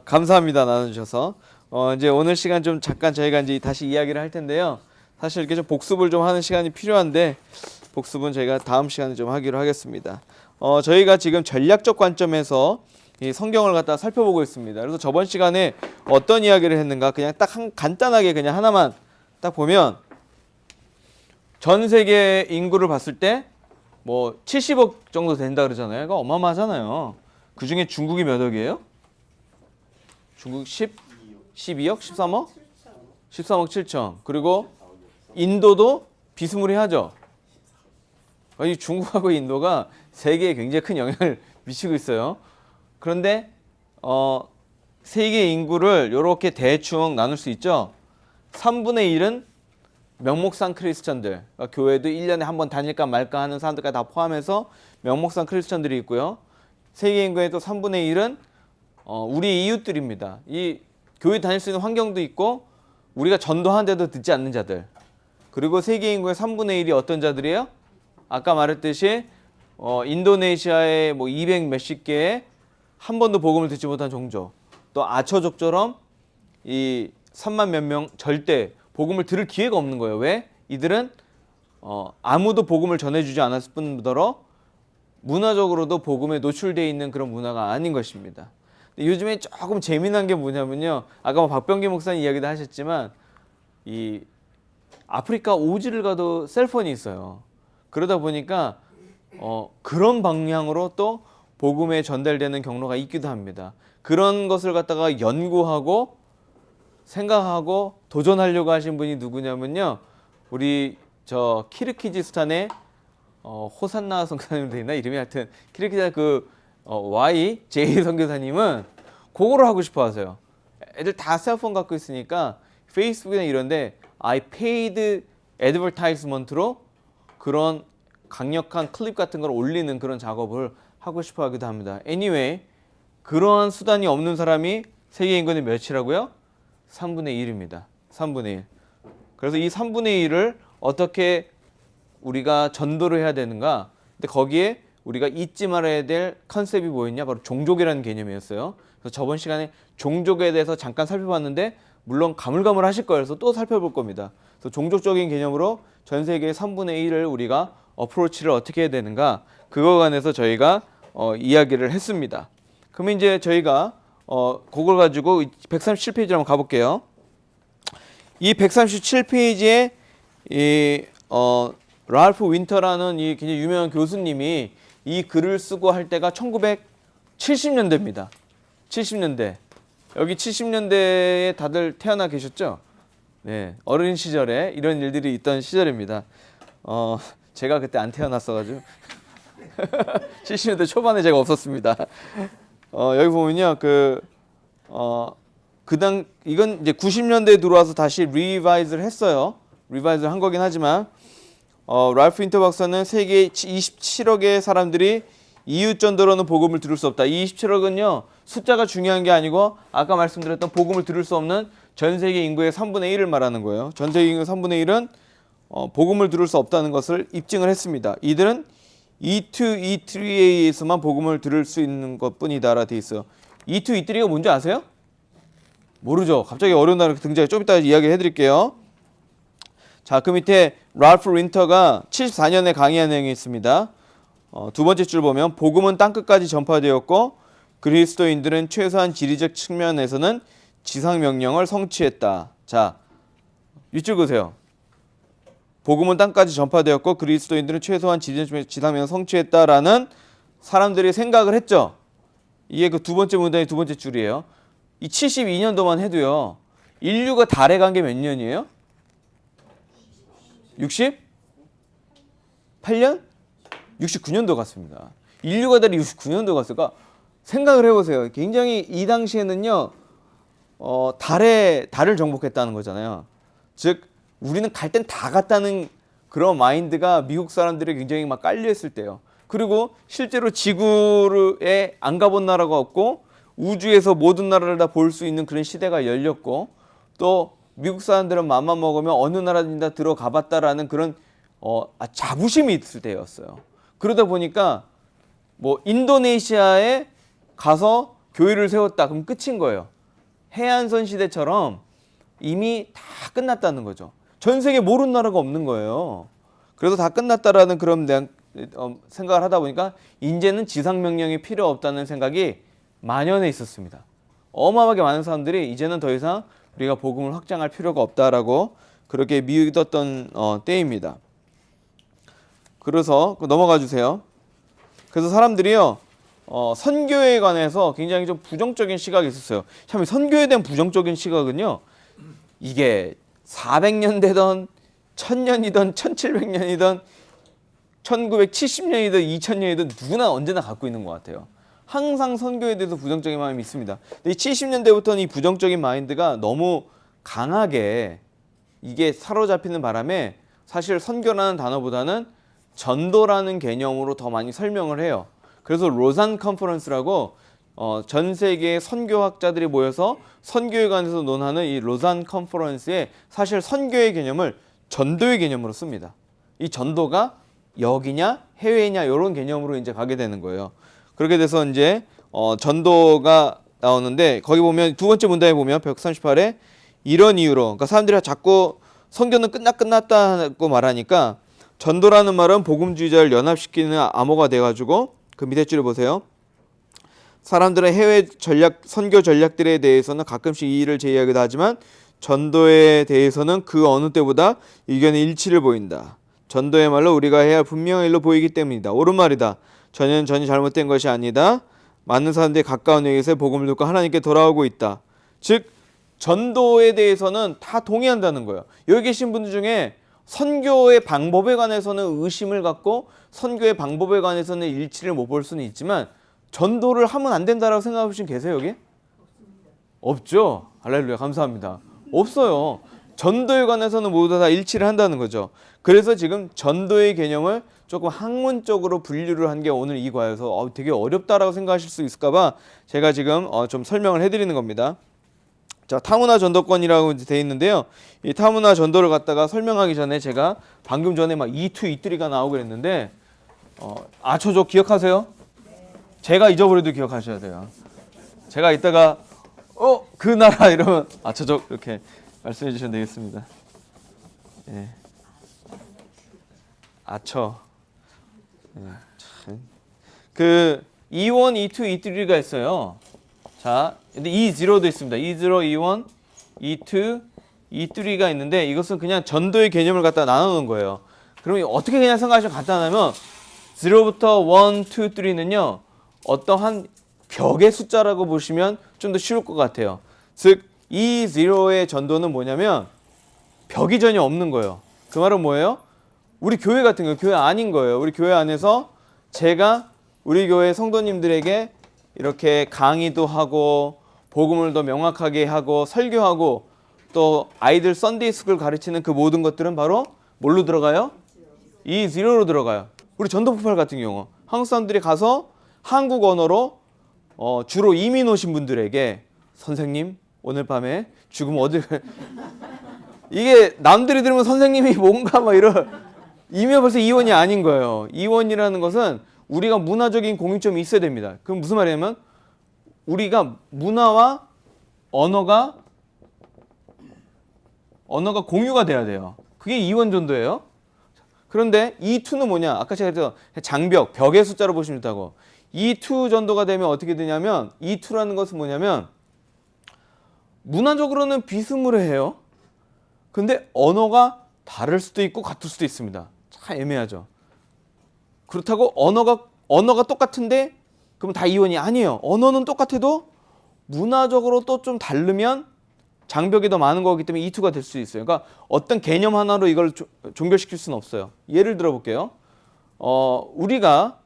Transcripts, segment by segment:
감사합니다. 나눠주셔서. 이제 오늘 시간 좀 잠깐 저희가 이제 다시 이야기를 할 텐데요. 사실 이렇게 좀 복습을 좀 하는 시간이 필요한데 복습은 저희가 다음 시간에 좀 하기로 하겠습니다. 저희가 지금 전략적 관점에서 이 성경을 갖다 살펴보고 있습니다. 그래서 저번 시간에 어떤 이야기를 했는가 그냥 딱 간단하게 그냥 하나만 딱 보면 전 세계 인구를 봤을 때 뭐 70억 정도 된다 그러잖아요. 그거 어마어마하잖아요. 그 중에 중국이 몇 억이에요? 중국 12억? 13억? 13억 7천. 그리고 인도도 비스무리하죠. 이 중국하고 인도가 세계에 굉장히 큰 영향을 미치고 있어요. 그런데 세계 인구를 이렇게 대충 나눌 수 있죠. 3분의 1은 명목상 크리스천들, 그러니까 교회도 1년에 한 번 다닐까 말까 하는 사람들까지 다 포함해서 명목상 크리스천들이 있고요. 세계 인구의 또 3분의 1은 우리 이웃들입니다. 이 교회 다닐 수 있는 환경도 있고 우리가 전도하는데도 듣지 않는 자들. 그리고 세계 인구의 3분의 1이 어떤 자들이에요? 아까 말했듯이 인도네시아의 뭐 200 몇십 개의 한 번도 복음을 듣지 못한 종족, 또 아처족처럼 이 3만 몇 명 절대 복음을 들을 기회가 없는 거예요. 왜? 이들은 아무도 복음을 전해주지 않았을 뿐더러 문화적으로도 복음에 노출되어 있는 그런 문화가 아닌 것입니다. 요즘에 조금 재미난 게 뭐냐면요. 아까 뭐 박병기 목사님 이야기도 하셨지만 이 아프리카 오지를 가도 셀폰이 있어요. 그러다 보니까 그런 방향으로 또 복음에 전달되는 경로가 있기도 합니다. 그런 것을 갖다가 연구하고 생각하고 도전하려고 하신 분이 누구냐면요. 우리 저 키르기즈스탄의 호산나 선교사님 되나 이름이 하여튼 키르기즈스탄 YJ 선교사님은 그거를 하고 싶어 하세요. 애들 다 셀폰 갖고 있으니까 페이스북이나 이런데 I paid advertisement로 그런 강력한 클립 같은 걸 올리는 그런 작업을 하고 싶어 하기도 합니다. Anyway, 그러한 수단이 없는 사람이 세계 인구의 몇이라고요? 3분의 1입니다. 3분의 1. 그래서 이 3분의 1을 어떻게 우리가 전도를 해야 되는가? 근데 거기에 우리가 잊지 말아야 될 컨셉이 뭐였냐? 바로 종족이라는 개념이었어요. 그래서 저번 시간에 종족에 대해서 잠깐 살펴봤는데 물론 가물가물하실 거예요. 그래서 또 살펴볼 겁니다. 그래서 종족적인 개념으로 전 세계의 3분의 1을 우리가 어프로치를 어떻게 해야 되는가? 그거 관해서 저희가 이야기를 했습니다. 그러면 이제 저희가 그걸 가지고 137페이지로 한번 가볼게요. 이 137페이지에 랄프 윈터라는 이 굉장히 유명한 교수님이 이 글을 쓰고 할 때가 1970년대입니다. 70년대. 여기 70년대에 다들 태어나 계셨죠? 네, 어린 시절에 이런 일들이 있던 시절입니다. 제가 그때 안 태어났어가지고 70년대 초반에 제가 없었습니다. 여기 보면요, 이건 이제 90년대에 들어와서 다시 리바이즈를 했어요. 리바이즈를 한 거긴 하지만, 랄프 윈터 박사는 세계 27억의 사람들이 이웃 전도로는 복음을 들을 수 없다. 이 27억은요, 숫자가 중요한 게 아니고, 아까 말씀드렸던 복음을 들을 수 없는 전 세계 인구의 3분의 1을 말하는 거예요. 전 세계 인구의 3분의 1은 복음을 들을 수 없다는 것을 입증을 했습니다. 이들은 E2, E3A에서만 복음을 들을 수 있는 것뿐이다라 돼 있어요. E2, E3가 뭔지 아세요? 모르죠. 갑자기 어려운 단어가 등장해. 좀 이따 이야기해 드릴게요. 자, 그 밑에 랄프 윈터가 74년에 강의한 내용이 있습니다. 두 번째 줄 보면 복음은 땅끝까지 전파되었고 그리스도인들은 최소한 지리적 측면에서는 지상명령을 성취했다. 자, 윗줄 보세요. 복음은 땅까지 전파되었고 그리스도인들은 최소한 지상명령을 성취했다라는 사람들이 생각을 했죠. 이게 그 두 번째 문단의 두 번째 줄이에요. 이 72년도만 해도요. 인류가 달에 간 게 몇 년이에요? 68년? 69년도 갔습니다. 인류가 달에 69년도 갔을까? 생각을 해보세요. 굉장히 이 당시에는요. 달을 정복했다는 거잖아요. 즉 우리는 갈 땐 다 갔다는 그런 마인드가 미국 사람들이 굉장히 막 깔려있을 때요. 그리고 실제로 지구에 안 가본 나라가 없고 우주에서 모든 나라를 다 볼 수 있는 그런 시대가 열렸고 또 미국 사람들은 맘만 먹으면 어느 나라든지 다 들어가 봤다라는 그런 자부심이 있을 때였어요. 그러다 보니까 뭐 인도네시아에 가서 교회를 세웠다. 그럼 끝인 거예요. 해안선 시대처럼 이미 다 끝났다는 거죠. 전 세계 모르는 나라가 없는 거예요. 그래서 다 끝났다라는 그런 생각을 하다 보니까 이제는 지상명령이 필요 없다는 생각이 만연해 있었습니다. 어마어마하게 많은 사람들이 이제는 더 이상 우리가 복음을 확장할 필요가 없다라고 그렇게 믿었던 때입니다. 그래서 넘어가 주세요. 그래서 사람들이요 선교에 관해서 굉장히 좀 부정적인 시각이 있었어요. 참 선교에 대한 부정적인 시각은요 이게 400년 되던 1000년이든 1700년이든 1970년이든 2000년이든 누구나 언제나 갖고 있는 것 같아요. 항상 선교에 대해서 부정적인 마음이 있습니다. 근데 70년대부터는 이 부정적인 마인드가 너무 강하게 이게 사로잡히는 바람에 사실 선교라는 단어보다는 전도라는 개념으로 더 많이 설명을 해요. 그래서 로잔 컨퍼런스라고 전 세계의 선교학자들이 모여서 선교에 관해서 논하는 이 로잔 컨퍼런스에 사실 선교의 개념을 전도의 개념으로 씁니다. 이 전도가 여기냐 해외냐 이런 개념으로 이제 가게 되는 거예요. 그렇게 돼서 이제 전도가 나오는데 거기 보면 두 번째 문단에 보면 138에 이런 이유로 그러니까 사람들이 자꾸 선교는 끝났다고 말하니까 전도라는 말은 복음주의자를 연합시키는 암호가 돼가지고 그 밑에 줄을 보세요. 사람들은 해외 선교 전략들에 대해서는 가끔씩 이의를 제기하기도 하지만 전도에 대해서는 그 어느 때보다 의견의 일치를 보인다. 전도야말로 우리가 해야 할 분명한 일로 보이기 때문이다. 옳은 말이다. 전혀 잘못된 것이 아니다. 많은 사람들이 가까운 여기서 복음을 듣고 하나님께 돌아오고 있다. 즉 전도에 대해서는 다 동의한다는 거예요. 여기 계신 분들 중에 선교의 방법에 관해서는 의심을 갖고 선교의 방법에 관해서는 일치를 못 볼 수는 있지만 전도를 하면 안 된다라고 생각하시는 계세요 여기? 없죠. 할렐루야 감사합니다. 없어요. 전도에 관해서는 모두 다 일치를 한다는 거죠. 그래서 지금 전도의 개념을 조금 학문적으로 분류를 한 게 오늘 이 과에서 되게 어렵다라고 생각하실 수 있을까 봐 제가 지금 좀 설명을 해드리는 겁니다. 자, 타문화 전도권이라고 되어 있는데요. 이 타문화 전도를 갖다가 설명하기 전에 제가 방금 전에 막 E2, E3가 나오고 그랬는데 저 기억하세요? 제가 잊어버려도 기억하셔야 돼요. 제가 이따가 그 나라 이러면 저쪽 이렇게 말씀해 주시면 되겠습니다. 예. 그 E1, E2, E3가 있어요. 자, 근데 E0도 있습니다. E0, E1, E2, E3가 있는데 이것은 그냥 전도의 개념을 갖다 나누는 거예요. 그러면 어떻게 그냥 생각하시면 간단하면 0부터 1, 2, 3는요. 어떠한 벽의 숫자라고 보시면 좀 더 쉬울 것 같아요. 즉 E0의 전도는 뭐냐면 벽이 전혀 없는 거예요. 그 말은 뭐예요? 우리 교회 같은 거 교회 아닌 거예요. 우리 교회 안에서 제가 우리 교회 성도님들에게 이렇게 강의도 하고 복음을 더 명확하게 하고 설교하고 또 아이들 썬데이 스쿨 가르치는 그 모든 것들은 바로 뭘로 들어가요? E0로 들어가요. 우리 전도폭발 같은 경우 한국 사람들이 가서 한국 언어로 주로 이민 오신 분들에게 선생님 오늘 밤에 죽으면 어딜 이게 남들이 들으면 선생님이 뭔가 막 이런 이미 벌써 이원이 아닌 거예요. 이원이라는 것은 우리가 문화적인 공통점이 있어야 됩니다. 그럼 무슨 말이냐면 우리가 문화와 언어가 공유가 돼야 돼요. 그게 이원 전도예요. 그런데 E2는 뭐냐? 아까 제가 했던 장벽, 벽의 숫자로 보시면 된다고. E2 전도가 되면 어떻게 되냐면 E2라는 것은 뭐냐면 문화적으로는 비스무리해요. 근데 언어가 다를 수도 있고 같을 수도 있습니다. 참 애매하죠. 그렇다고 언어가 똑같은데 그럼 다 이원이 아니에요. 언어는 똑같아도 문화적으로 또 좀 다르면 장벽이 더 많은 거기 때문에 E2가 될 수 있어요. 그러니까 어떤 개념 하나로 이걸 종결시킬 수는 없어요. 예를 들어 볼게요. 우리가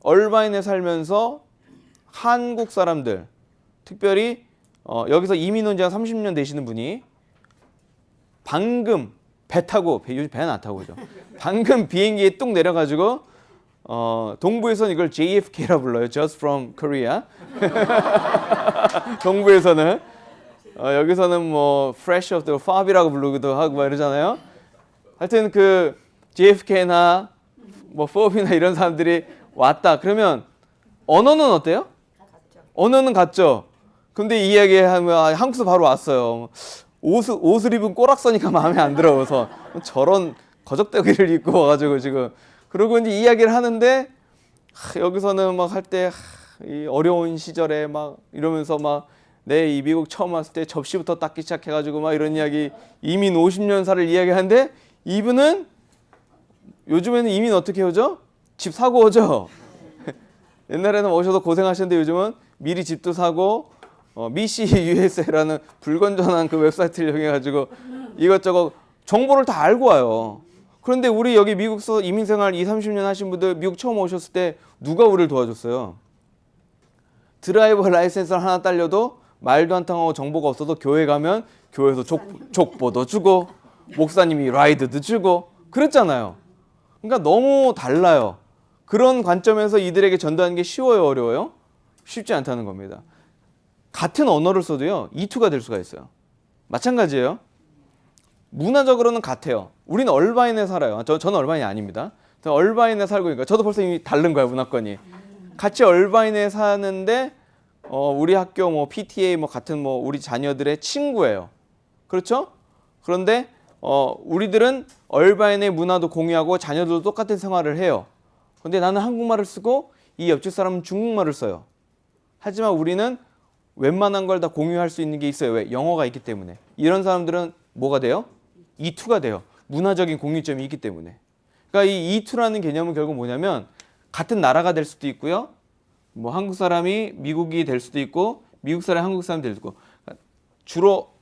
얼바인에 살면서 한국 사람들, 특별히 여기서 이민 온 지 한 30년 되시는 분이 방금 배 타고, 요즘 배는 안 타고 그죠? 방금 비행기에 뚝 내려가지고 동부에서는 이걸 JFK라 불러요. Just from Korea. 동부에서는 여기서는 뭐 Fresh of the Fab이라고 부르기도 하고 막 이러잖아요. 하여튼 그 JFK나 뭐 Fab이나 이런 사람들이 왔다. 그러면 언어는 어때요? 언어는 같죠. 근데 이 이야기 하면 한국에서 바로 왔어요. 옷을 입은 꼬락서니까 마음에 안 들어서 저런 거적대기를 입고 와가지고 지금 그러고 이제 이야기를 하는데 여기서는 막 할 때 이 어려운 시절에 막 이러면서 막 내 이 미국 처음 왔을 때 접시부터 닦기 시작해가지고 막 이런 이야기 이민 50년 살을 이야기하는데 이분은 요즘에는 이민 어떻게 오죠? 집 사고 오죠. 옛날에는 오셔서 고생하셨는데 요즘은 미리 집도 사고 미시 USA라는 불건전한 그 웹사이트를 이용해가지고 이것저것 정보를 다 알고 와요. 그런데 우리 여기 미국서 이민생활 20-30년 하신 분들 미국 처음 오셨을 때 누가 우리를 도와줬어요? 드라이버 라이센스를 하나 딸려도 말도 안 통하고 정보가 없어도 교회 가면 교회에서 족보도 주고 목사님이 라이드도 주고 그랬잖아요. 그러니까 너무 달라요. 그런 관점에서 이들에게 전달하는 게 쉬워요, 어려워요? 쉽지 않다는 겁니다. 같은 언어를 써도요, 이투가 될 수가 있어요. 마찬가지예요. 문화적으로는 같아요. 우리는 얼바인에 살아요. 저는 얼바인이 아닙니다. 얼바인에 살고 있으니까 저도 벌써 이미 다른 거예요, 문화권이. 같이 얼바인에 사는데 우리 학교 뭐 PTA 뭐 같은 뭐 우리 자녀들의 친구예요. 그렇죠? 그런데 우리들은 얼바인의 문화도 공유하고 자녀들도 똑같은 생활을 해요. 근데 나는 한국말을 쓰고 이 옆집 사람은 중국말을 써요. 하지만 우리는 웬만한 걸 다 공유할 수 있는 게 있어요. 왜? 영어가 있기 때문에. 이런 사람들은 뭐가 돼요? 이투가 돼요. 문화적인 공유점이 있기 때문에. 그러니까 이 이투라는 개념은 결국 뭐냐면 같은 나라가 될 수도 있고요. 뭐 한국 사람이 미국이 될 수도 있고 미국 사람이 한국 사람이 될 수도 있고 주로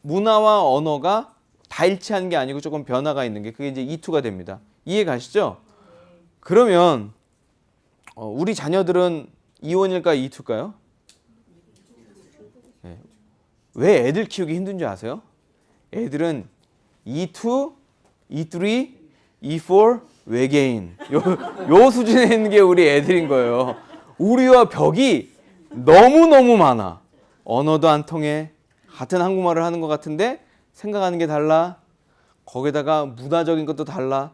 문화와 언어가 다 일치하는 게 아니고 조금 변화가 있는 게 그게 이제 이투가 됩니다. 이해 가시죠? 그러면 우리 자녀들은 이원일까요? 이투일까요? 네. 왜 애들 키우기 힘든 줄 아세요? 애들은 E2, E3, E4, 외계인 요 수준에 있는 게 우리 애들인 거예요. 우리와 벽이 너무너무 많아. 언어도 안 통해. 같은 한국말을 하는 것 같은데 생각하는 게 달라. 거기다가 문화적인 것도 달라.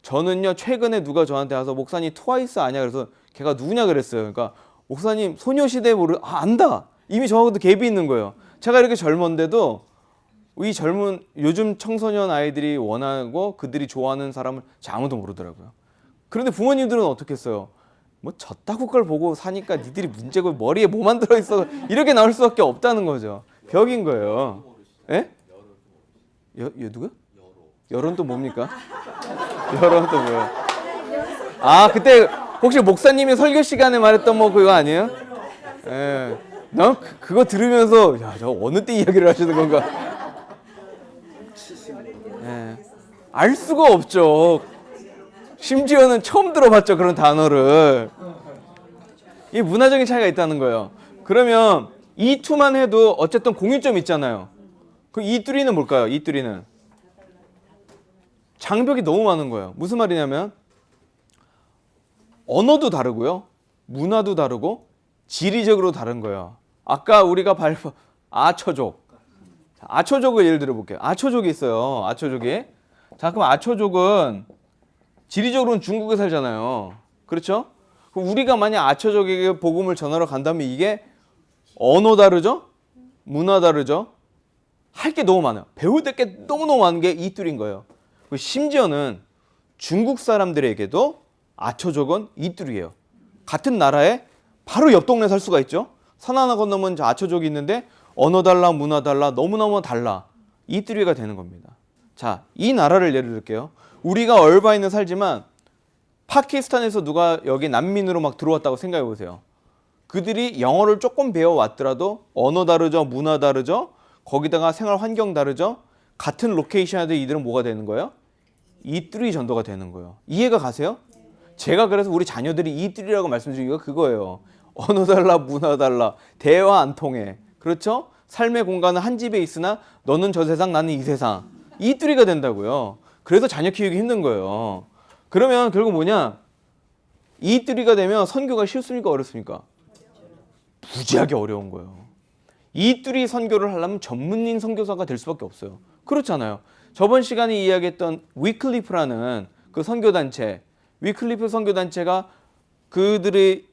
저는요 최근에 누가 저한테 와서 목사님 트와이스 아냐 그래서 걔가 누구냐 그랬어요. 그러니까 목사님 소녀시대 안다. 이미 저하고도 갭이 있는 거예요. 제가 이렇게 젊은데도 이 젊은 요즘 청소년 아이들이 원하고 그들이 좋아하는 사람을 아무도 모르더라고요. 그런데 부모님들은 어떻게 했어요? 뭐 저따구 걸 보고 사니까 니들이 문제고 머리에 뭐만 들어있어 이렇게 나올 수밖에 없다는 거죠. 벽인 거예요. 예? 누구? 여론 또 뭡니까? 여론 또 뭐예요? 아 그때 혹시 목사님이 설교 시간에 말했던 뭐 그거 아니에요? 예. 난 그거 들으면서 야, 저 어느 때 이야기를 하시는 건가? 예. 알 수가 없죠. 심지어는 처음 들어봤죠 그런 단어를. 이 문화적인 차이가 있다는 거예요. 그러면 E2만 해도 어쨌든 공유점이 있잖아요. 그 E3는 뭘까요? E3는 장벽이 너무 많은 거예요. 무슨 말이냐면 언어도 다르고요. 문화도 다르고 지리적으로 다른 거예요. 아까 우리가 아초족. 아초족을 예를 들어 볼게요. 아초족이 있어요. 아초족이. 자, 그럼 아초족은 지리적으로는 중국에 살잖아요. 그렇죠? 그럼 우리가 만약 아초족에게 복음을 전하러 간다면 이게 언어 다르죠? 문화 다르죠? 할 게 너무 많아요. 배울 게 너무너무 많은 게 이뚫인 거예요. 심지어는 중국 사람들에게도 아초족은 이뚫이에요. 같은 나라에 바로 옆 동네 살 수가 있죠. 산 하나 건너면 아초족이 있는데 언어 달라 문화 달라 너무너무 달라. 이뚫이가 되는 겁니다. 자, 이 나라를 예를 들게요. 우리가 얼바인에 살지만 파키스탄에서 누가 여기 난민으로 막 들어왔다고 생각해 보세요. 그들이 영어를 조금 배워왔더라도 언어 다르죠, 문화 다르죠, 거기다가 생활 환경 다르죠. 같은 로케이션에도 이들은 뭐가 되는 거예요? 이뚜리 전도가 되는 거예요. 이해가 가세요? 제가 그래서 우리 자녀들이 이뚜리라고 말씀드린 이유가 그거예요. 언어 달라, 문화 달라, 대화 안 통해. 그렇죠? 삶의 공간은 한 집에 있으나 너는 저 세상, 나는 이 세상. 이뚜리가 된다고요. 그래서 자녀 키우기 힘든 거예요. 그러면 결국 뭐냐? 이뚜리가 되면 선교가 쉽습니까? 어렵습니까? 무지하게 어려운 거예요. 이뚜리 선교를 하려면 전문인 선교사가 될 수밖에 없어요. 그렇잖아요. 저번 시간에 이야기했던 위클리프라는 그 선교단체, 위클리프 선교단체가 그들의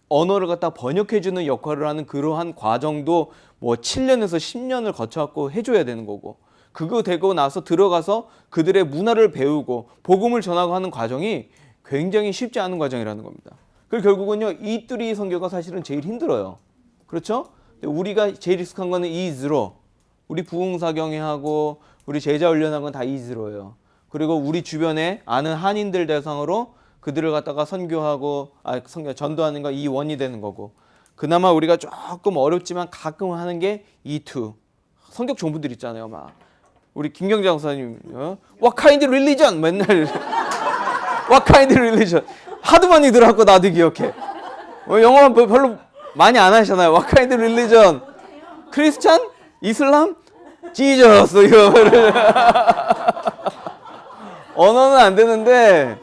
언어를 갖다 번역해주는 역할을 하는 그러한 과정도 뭐 7년에서 10년을 거쳐갖고 해줘야 되는 거고, 그거 되고 나서 들어가서 그들의 문화를 배우고 복음을 전하고 하는 과정이 굉장히 쉽지 않은 과정이라는 겁니다. 그리고 결국은요, 이뚜리 선교가 사실은 제일 힘들어요. 그렇죠? 우리가 제일 익숙한 거는 is로, 우리 부흥사경회하고 우리 제자 훈련하고는 다 is로예요. 그리고 우리 주변에 아는 한인들 대상으로 그들을 갖다가 선교하고 전도하는 거 E1이 되는 거고, 그나마 우리가 조금 어렵지만 가끔 하는 게 E2. 성격 좋은 분들 있잖아요. 막 우리 김경장 목사님 What kind of religion? 맨날 What kind of religion? 하도 많이 들어갖고 나도 기억해. 영어 별로 많이 안 하시잖아요. What kind of religion? 크리스찬? 이슬람? 지저스 이거 언어는 안 되는데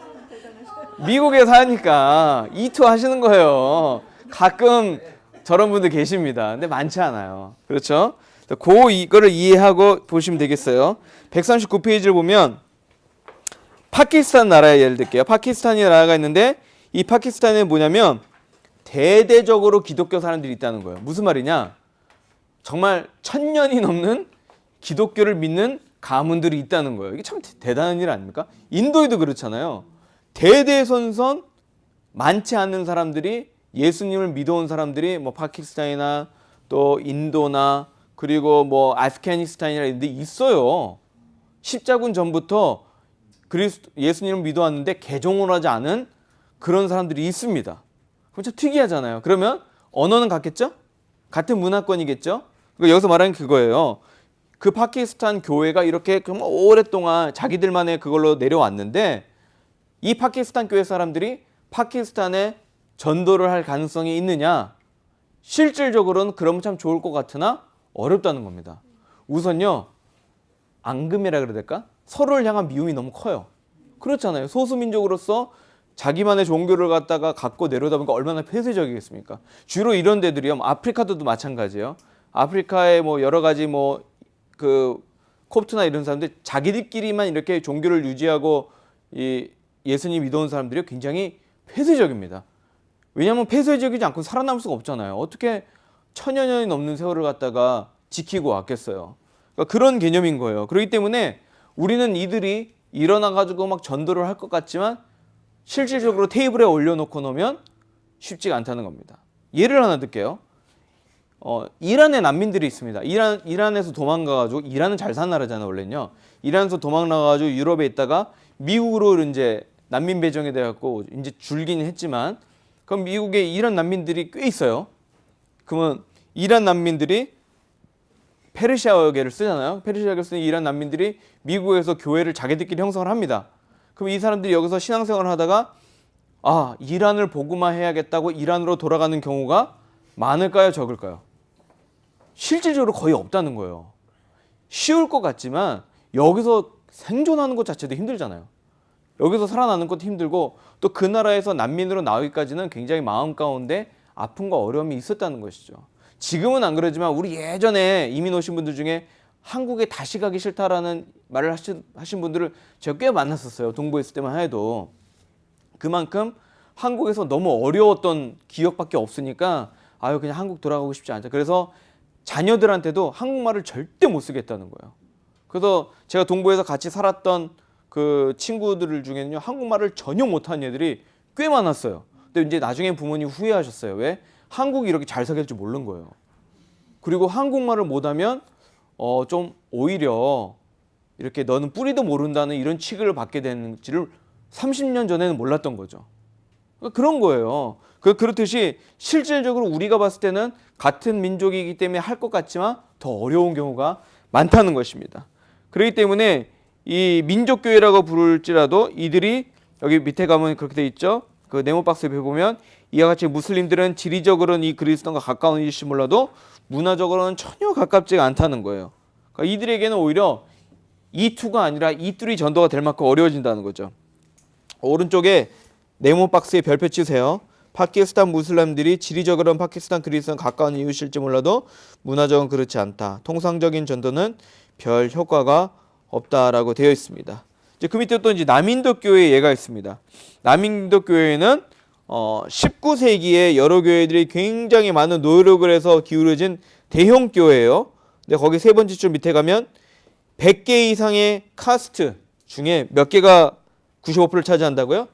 미국에 사니까 E2 하시는 거예요. 가끔 저런 분들 계십니다. 근데 많지 않아요. 그렇죠? 이거를 이해하고 보시면 되겠어요. 139페이지를 보면 파키스탄 나라의 예를 들게요. 파키스탄이라는 나라가 있는데 이 파키스탄에 뭐냐면 대대적으로 기독교 사람들이 있다는 거예요. 무슨 말이냐? 정말 1000년이 넘는 기독교를 믿는 가문들이 있다는 거예요. 이게 참 대단한 일 아닙니까? 인도에도 그렇잖아요. 대대손손 많지 않는 사람들이, 예수님을 믿어온 사람들이 뭐 파키스탄이나 또 인도나 그리고 뭐 아프가니스탄이나 이런 데 있어요. 십자군 전부터 예수님을 믿어왔는데 개종을 하지 않은 그런 사람들이 있습니다. 그럼 참 특이하잖아요. 그러면 언어는 같겠죠? 같은 문화권이겠죠? 여기서 말하는 그거예요. 그 파키스탄 교회가 이렇게 오랫동안 자기들만의 그걸로 내려왔는데 이 파키스탄 교회 사람들이 파키스탄에 전도를 할 가능성이 있느냐? 실질적으로는 그러면 참 좋을 것 같으나 어렵다는 겁니다. 우선요, 앙금이라 그래야 될까? 서로를 향한 미움이 너무 커요. 그렇잖아요. 소수민족으로서 자기만의 종교를 갖다가 갖고 내려오다 보니까 얼마나 폐쇄적이겠습니까? 주로 이런 데들이요. 아프리카도 마찬가지예요. 아프리카의 뭐 여러 가지 콥트나 이런 사람들 자기들끼리만 이렇게 종교를 유지하고 예수님 믿어온 사람들이 굉장히 폐쇄적입니다. 왜냐하면 폐쇄적이지 않고 살아남을 수가 없잖아요. 어떻게 1000여 년이 넘는 세월을 갖다가 지키고 왔겠어요. 그러니까 그런 개념인 거예요. 그렇기 때문에 우리는 이들이 일어나가지고 막 전도를 할 것 같지만 실질적으로 테이블에 올려놓고 놓으면 쉽지가 않다는 겁니다. 예를 하나 들게요. 이란에 난민들이 있습니다. 이란에서 도망가가지고, 이란은 잘 사는 나라잖아요, 원래는요. 이란에서 도망가가지고 유럽에 있다가 미국으로 이제 난민 배정이 돼갖고 이제 줄기는 했지만, 그럼 미국에 이란 난민들이 꽤 있어요. 그러면 이란 난민들이 페르시아어계를 쓰잖아요. 페르시아어계를 쓰는 이란 난민들이 미국에서 교회를 자기들끼리 형성을 합니다. 그럼 이 사람들이 여기서 신앙생활을 하다가 이란을 복음화해야겠다고 이란으로 돌아가는 경우가 많을까요, 적을까요? 실질적으로 거의 없다는 거예요. 쉬울 것 같지만 여기서 생존하는 것 자체도 힘들잖아요. 여기서 살아나는 것도 힘들고 또 그 나라에서 난민으로 나오기까지는 굉장히 마음 가운데 아픔과 어려움이 있었다는 것이죠. 지금은 안 그러지만 우리 예전에 이민 오신 분들 중에 한국에 다시 가기 싫다라는 말을 하신 분들을 제가 꽤 만났었어요. 동부에 있을 때만 해도. 그만큼 한국에서 너무 어려웠던 기억밖에 없으니까 그냥 한국 돌아가고 싶지 않다. 그래서 자녀들한테도 한국말을 절대 못 쓰겠다는 거예요. 그래서 제가 동부에서 같이 살았던 그 친구들 중에는요, 한국말을 전혀 못하는 애들이 꽤 많았어요. 근데 이제 나중에 부모님 후회하셨어요. 왜? 한국이 이렇게 잘 사귈 줄 모르는 거예요. 그리고 한국말을 못하면 좀 오히려 이렇게 너는 뿌리도 모른다는 이런 취급을 받게 되는지를 30년 전에는 몰랐던 거죠. 그러니까 그런 거예요. 그렇듯이 실질적으로 우리가 봤을 때는 같은 민족이기 때문에 할 것 같지만 더 어려운 경우가 많다는 것입니다. 그렇기 때문에 이 민족교회라고 부를지라도 이들이 여기 밑에 가면 그렇게 돼 있죠. 그 네모박스에 보면 이와 같이 무슬림들은 지리적으로는 이 그리스도인과 가까운 일일지 몰라도 문화적으로는 전혀 가깝지가 않다는 거예요. 그러니까 이들에게는 오히려 E2가 아니라 E3 전도가 될 만큼 어려워진다는 거죠. 오른쪽에 네모박스에 별표 치세요. 파키스탄 무슬림들이 지리적으로는 파키스탄 그리스도인 가까운 이웃일지 몰라도 문화적으로는 그렇지 않다. 통상적인 전도는 별 효과가 없다라고 되어 있습니다. 이제 그 밑에 또 이제 남인도 교회의 예가 있습니다. 남인도 교회는 19세기에 여러 교회들이 굉장히 많은 노력을 해서 기울어진 대형 교회예요. 근데 거기 세 번째 줄 밑에 가면 100개 이상의 카스트 중에 몇 개가 95%를 차지한다고요?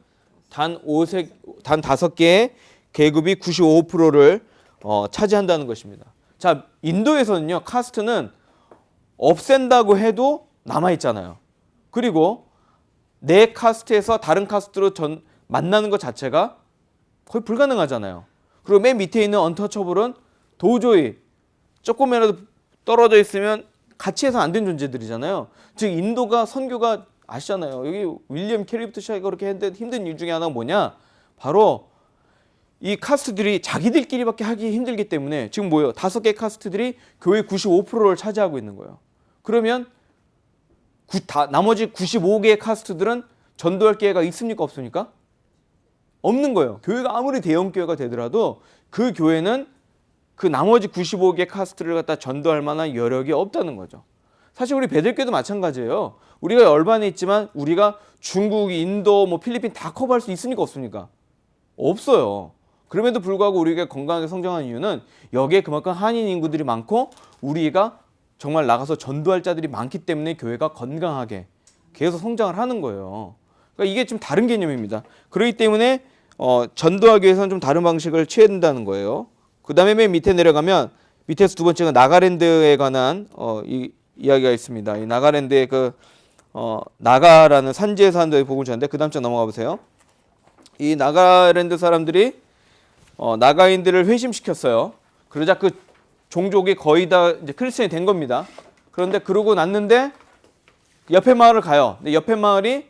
단 5개의 계급이 95%를 차지한다는 것입니다. 자, 인도에서는요, 카스트는 없앤다고 해도 남아있잖아요. 그리고 내 카스트에서 다른 카스트로 만나는 것 자체가 거의 불가능하잖아요. 그리고 맨 밑에 있는 언터처블은 도저히 조금이라도 떨어져 있으면 같이 해서 안 된 존재들이잖아요. 즉 인도가 선교가 아시잖아요. 여기 윌리엄 캐리부트 샤이가 그렇게 했는데 힘든 이유 중에 하나가 뭐냐? 바로 이 카스트들이 자기들끼리밖에 하기 힘들기 때문에 지금 뭐예요? 5개 카스트들이 교회 95%를 차지하고 있는 거예요. 그러면 나머지 95개의 카스트들은 전도할 기회가 있습니까? 없습니까? 없는 거예요. 교회가 아무리 대형 교회가 되더라도 그 교회는 그 나머지 95개 카스트를 갖다 전도할 만한 여력이 없다는 거죠. 사실 우리 베들교도 마찬가지예요. 우리가 열반에 있지만 우리가 중국, 인도, 필리핀 다 커버할 수 있습니까? 없습니까? 없어요. 그럼에도 불구하고 우리가 건강하게 성장하는 이유는 여기에 그만큼 한인 인구들이 많고 우리가 정말 나가서 전도할 자들이 많기 때문에 교회가 건강하게 계속 성장을 하는 거예요. 그러니까 이게 좀 다른 개념입니다. 그렇기 때문에 전도하기 위해서는 좀 다른 방식을 취해야 된다는 거예요. 그 다음에 맨 밑에 내려가면 밑에서 두 번째가 나가랜드에 관한 이야기가 있습니다. 이 나가랜드의 나가라는 산지에 사는 데의 복음을 전하는데 그 다음 장 넘어가 보세요. 이 나가랜드 사람들이 나가인들을 회심시켰어요. 그러자 그 종족이 거의 다 이제 크리스천이 된 겁니다. 그런데 그러고 났는데 옆에 마을을 가요. 근데 옆에 마을이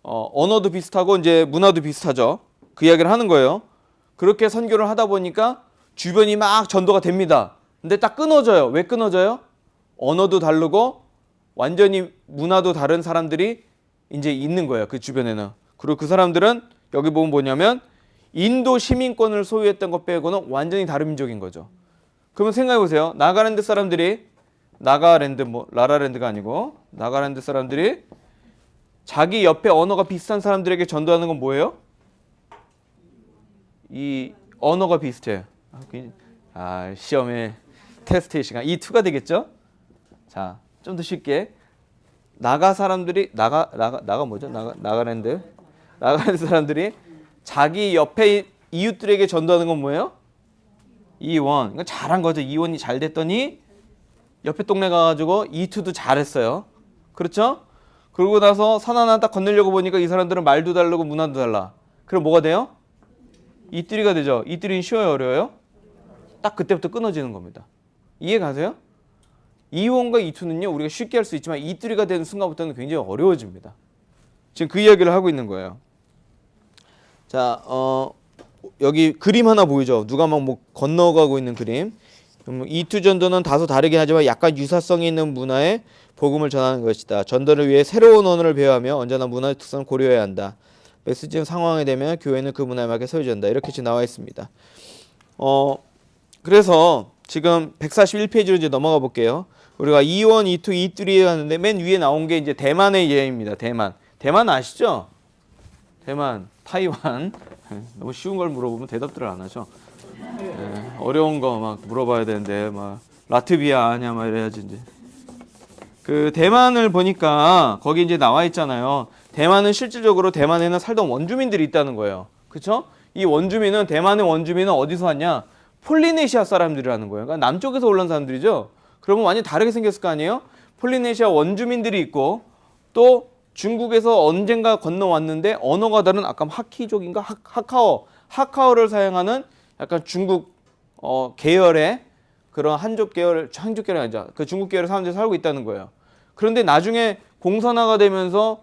언어도 비슷하고 이제 문화도 비슷하죠. 그 이야기를 하는 거예요. 그렇게 선교를 하다 보니까 주변이 막 전도가 됩니다. 근데 딱 끊어져요. 왜 끊어져요? 언어도 다르고 완전히 문화도 다른 사람들이 이제 있는 거예요. 그 주변에는. 그리고 그 사람들은 여기 보면 뭐냐면 인도 시민권을 소유했던 것 빼고는 완전히 다른 민족인 거죠. 그러면 생각해 보세요. 나가랜드 사람들이 라라랜드가 아니고 나가랜드 사람들이 자기 옆에 언어가 비슷한 사람들에게 전도하는 건 뭐예요? 이 언어가 비슷해요. 시험에 테스트의 시간. 이 2가 되겠죠? 자, 좀 더 쉽게 나가랜드 사람들이 자기 옆에 이웃들에게 전도하는 건 뭐예요? 이원. 그러니까 잘한 거죠. 이원이 잘 됐더니 옆에 동네 가가지고 이투도 잘했어요. 그렇죠? 그러고 나서 산 하나 딱 건너려고 보니까 이 사람들은 말도 다르고 문화도 달라. 그럼 뭐가 돼요? 이뚜리가 되죠. 이뚜리는 쉬워요, 어려워요? 딱 그때부터 끊어지는 겁니다. 이해 가세요? 이원과 이투는요, 우리가 쉽게 할 수 있지만 이뚜리가 되는 순간부터는 굉장히 어려워집니다. 지금 그 이야기를 하고 있는 거예요. 자, 여기 그림 하나 보이죠? 누가 막 건너가고 있는 그림. 이투 전도는 다소 다르긴 하지만 약간 유사성이 있는 문화에 복음을 전하는 것이다. 전도를 위해 새로운 언어를 배워하며 언제나 문화의 특성을 고려해야 한다. 메시지 상황이 되면 교회는 그 문화에 맞게 서유전다. 이렇게 지금 나와 있습니다. 그래서 지금 141페이지로 이제 넘어가 볼게요. 우리가 이원, 이투, 이뚜리에 갔는데 맨 위에 나온 게 이제 대만의 예입니다. 대만 아시죠? 대만, 타이완. 너무 쉬운 걸 물어보면 대답들을 안 하죠. 어려운 거 막 물어봐야 되는데 막 라트비아 아냐 막 이래야지 이제. 그 대만을 보니까 거기 이제 나와 있잖아요. 대만은 실질적으로 대만에는 살던 원주민들이 있다는 거예요. 그렇죠? 이 원주민은 대만의 원주민은 어디서 왔냐? 폴리네시아 사람들이라는 거예요. 그러니까 남쪽에서 올라온 사람들이죠. 그러면 완전히 다르게 생겼을 거 아니에요? 폴리네시아 원주민들이 있고 또 중국에서 언젠가 건너왔는데 언어가 다른 아까 하키족인가? 하카어를 사용하는 약간 중국 계열의 그런 한족 계열이 아니죠. 그 중국 계열의 사람들이 살고 있다는 거예요. 그런데 나중에 공산화가 되면서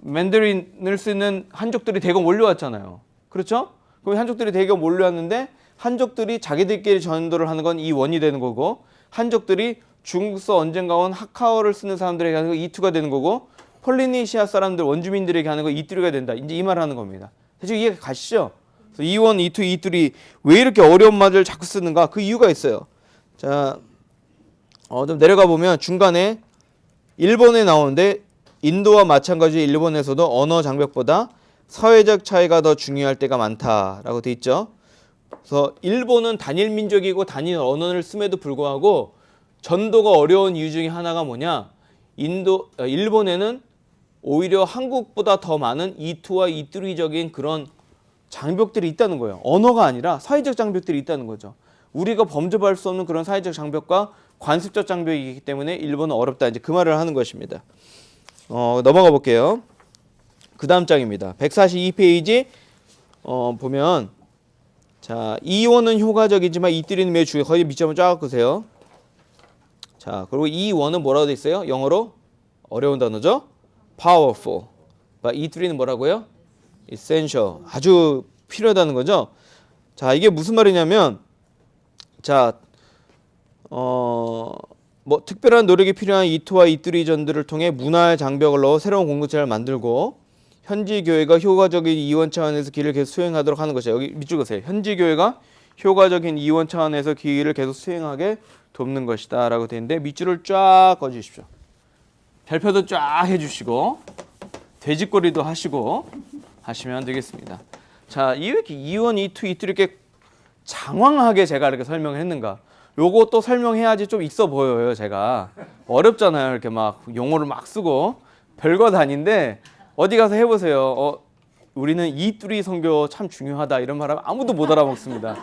맨더린을 쓰는 한족들이 대거 몰려왔잖아요. 그렇죠? 그럼 한족들이 대거 몰려왔는데 한족들이 자기들끼리 전도를 하는 건 이 원이 되는 거고 한족들이 중국서 언젠가 온 하카어를 쓰는 사람들에게 하는 거 이투가 되는 거고 폴리네시아 사람들 원주민들에게 하는 거 이뚜리가 된다. 이제 이 말을 하는 겁니다. 대충 이해 가시죠? 이원, 이투, 이뚜리 왜 이렇게 어려운 말을 자꾸 쓰는가? 그 이유가 있어요. 자, 좀 내려가 보면 중간에 일본에 나오는데 인도와 마찬가지 일본에서도 언어 장벽보다 사회적 차이가 더 중요할 때가 많다라고 돼 있죠. 그래서 일본은 단일 민족이고 단일 언어를 씀에도 불구하고 전도가 어려운 이유 중에 하나가 뭐냐? 일본에는 오히려 한국보다 더 많은 E2와 E3적인 그런 장벽들이 있다는 거예요. 언어가 아니라 사회적 장벽들이 있다는 거죠. 우리가 범접할 수 없는 그런 사회적 장벽과 관습적 장벽이기 때문에 일본은 어렵다. 이제 그 말을 하는 것입니다. 넘어가 볼게요. 그 다음 장입니다. 142페이지 보면 자, E1은 효과적이지만 E3는 매우 중요해요. 거의 밑점을 쫙 그으세요. 자, 그리고 E1은 뭐라고 돼 있어요? 영어로 어려운 단어죠? powerful. E3는 뭐라고요? essential. 아주 필요하다는 거죠. 자, 이게 무슨 말이냐면 자, 뭐 특별한 노력이 필요한 E2와 E3 전들을 통해 문화의 장벽을 넣어 새로운 공동체를 만들고 현지 교회가 효과적인 이원 차원에서 기를 계속 수행하도록 하는 것이죠. 여기 밑줄 그으세요. 현지 교회가 효과적인 이원 차원에서 기를 계속 수행하게 돕는 것이다 라고 되어 있는데 밑줄을 쫙 그어주십시오. 별표도 쫙 해주시고 돼지꼬리도 하시고 하시면 되겠습니다. 자, 왜 이렇게 E1, E2, E3 이렇게 장황하게 제가 이렇게 설명을 했는가? 요거 또 설명해야지 좀 있어 보여요. 제가 어렵잖아요. 이렇게 막 용어를 막 쓰고 별거 다 아닌데 어디 가서 해보세요. 우리는 E3 선교 참 중요하다 이런 말하면 아무도 못 알아먹습니다.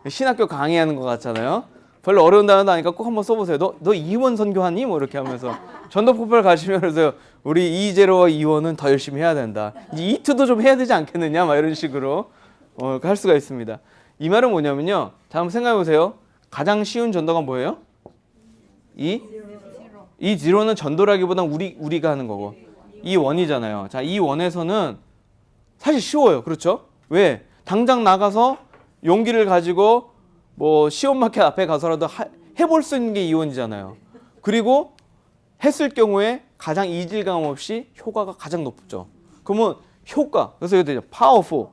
신학교 강의하는 것 같잖아요. 별로 어려운 단어도 아니까 꼭 한번 써보세요. 너 E1 선교하니? 뭐 이렇게 하면서 전도 폭발 가시면 그래서 우리 E0와 E1은 더 열심히 해야 된다. 이제 E2도 좀 해야 되지 않겠느냐? 막 이런 식으로 할 수가 있습니다. 이 말은 뭐냐면요. 자, 한번 생각해 보세요. 가장 쉬운 전도가 뭐예요? E0는 전도라기보단 우리가 하는 거고 E1이잖아요. 자, E1에서는 사실 쉬워요. 그렇죠? 왜? 당장 나가서 용기를 가지고 뭐 시온마켓 앞에 가서라도 해볼 수 있는 게 E1이잖아요. 그리고 했을 경우에 가장 이질감 없이 효과가 가장 높죠. 그러면 효과, 그래서 이거 되죠. 파워풀.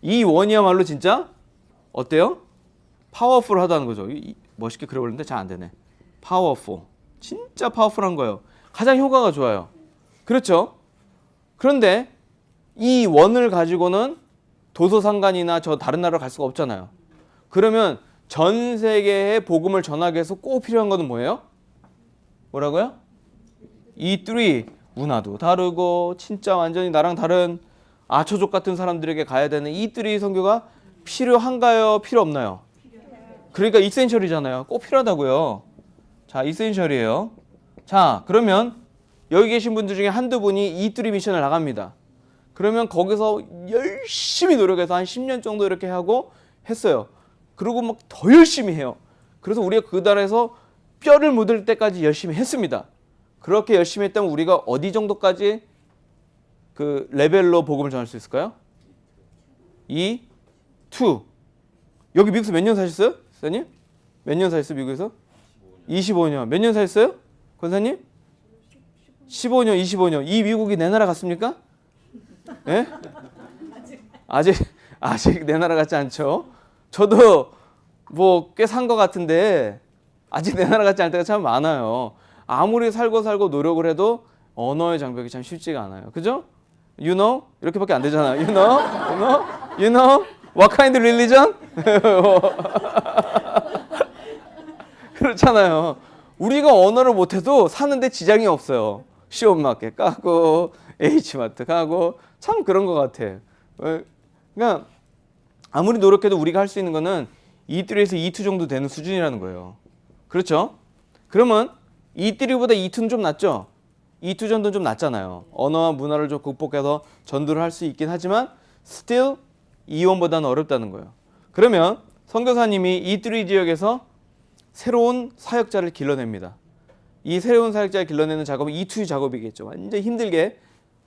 E1이야말로 진짜 어때요? 파워풀하다는 거죠. 멋있게 그려버렸는데 잘 안 되네. 파워풀. 진짜 파워풀한 거예요. 가장 효과가 좋아요. 그렇죠? 그런데 이 원을 가지고는 도서상관이나 저 다른 나라로 갈 수가 없잖아요. 그러면 전 세계에 복음을 전하기 위해서 꼭 필요한 것은 뭐예요? 뭐라고요? E3. 문화도 다르고 진짜 완전히 나랑 다른 아초족 같은 사람들에게 가야 되는 E3 선교가 필요한가요? 필요 없나요? 그러니까 이센셜이잖아요. 꼭 필요하다고요. 자, 이센셜이에요. 자, 그러면 여기 계신 분들 중에 한두 분이 E3 미션을 나갑니다. 그러면 거기서 열심히 노력해서 한 10년 정도 이렇게 하고 했어요. 그리고 막 더 열심히 해요. 그래서 우리가 그 달에서 뼈를 묻을 때까지 열심히 했습니다. 그렇게 열심히 했다면 우리가 어디 정도까지 그 레벨로 복음을 전할 수 있을까요? E2. 여기 미국에서 몇 년 사셨어요? 선생님? 몇 년 사셨어요? 미국에서? 25년. 몇 년 사셨어요? 권사님? 15년, 25년. 이 미국이 내 나라 같습니까? 예? 아직 내 나라 같지 않죠? 저도 뭐 꽤 산 것 같은데 아직 내 나라 같지 않을 때가 참 많아요. 아무리 살고 노력을 해도 언어의 장벽이 참 쉽지가 않아요. 그죠? You know? 이렇게밖에 안 되잖아요. You know? You know? You know? What kind of religion? 그렇잖아요. 우리가 언어를 못해도 사는데 지장이 없어요. 시온마켓 가고 H마트 가고 참 그런 것 같아. 그러니까 아무리 노력해도 우리가 할 수 있는 거는 E3에서 E2 정도 되는 수준이라는 거예요. 그렇죠? 그러면 E3보다 E2는 좀 낫죠? E2 전도는 좀 낫잖아요. 언어와 문화를 좀 극복해서 전도를 할 수 있긴 하지만 still E1보다는 어렵다는 거예요. 그러면 선교사님이 E3 지역에서 새로운 사역자를 길러냅니다. 이 새로운 사역자를 길러내는 작업은 E2 작업이겠죠. 완전 힘들게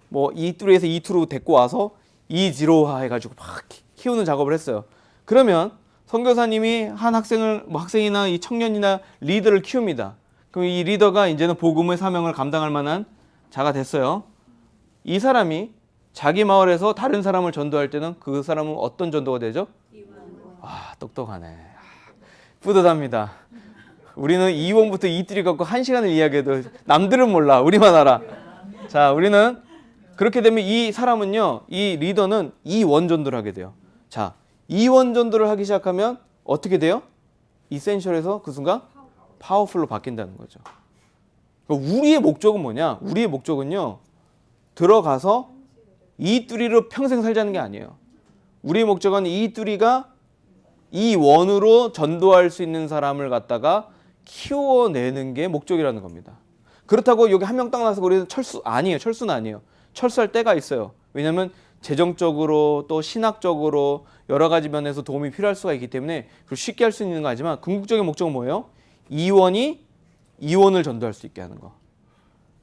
뭐 E3에서 E2로 데리고 와서 E0화 해가지고 막 키우는 작업을 했어요. 그러면 선교사님이 한 학생이나 이 청년이나 리더를 키웁니다. 그럼 이 리더가 이제는 복음의 사명을 감당할 만한 자가 됐어요. 이 사람이 자기 마을에서 다른 사람을 전도할 때는 그 사람은 어떤 전도가 되죠? 아, 똑똑하네. 뿌듯합니다. 우리는 E1부터 E3 갖고 1시간을 이야기해도 남들은 몰라. 우리만 알아. 자, 우리는 그렇게 되면 이 사람은요, 이 리더는 이원 전도를 하게 돼요. 자, 이원 전도를 하기 시작하면 어떻게 돼요? 이센셜에서 그 순간 파워풀로 바뀐다는 거죠. 그러니까 우리의 목적은 뭐냐? 우리의 목적은요, 들어가서 이 뚜리로 평생 살자는 게 아니에요. 우리의 목적은 이 뚜리가 이 원으로 전도할 수 있는 사람을 갖다가 키워내는 게 목적이라는 겁니다. 그렇다고 여기 한 명 딱 나서 우리는 아니에요. 철수는 아니에요. 철수할 때가 있어요. 왜냐하면 재정적으로 또 신학적으로 여러 가지 면에서 도움이 필요할 수가 있기 때문에 쉽게 할 수 있는 거 아니지만 궁극적인 목적은 뭐예요? 이원이 이원을 전도할 수 있게 하는 거.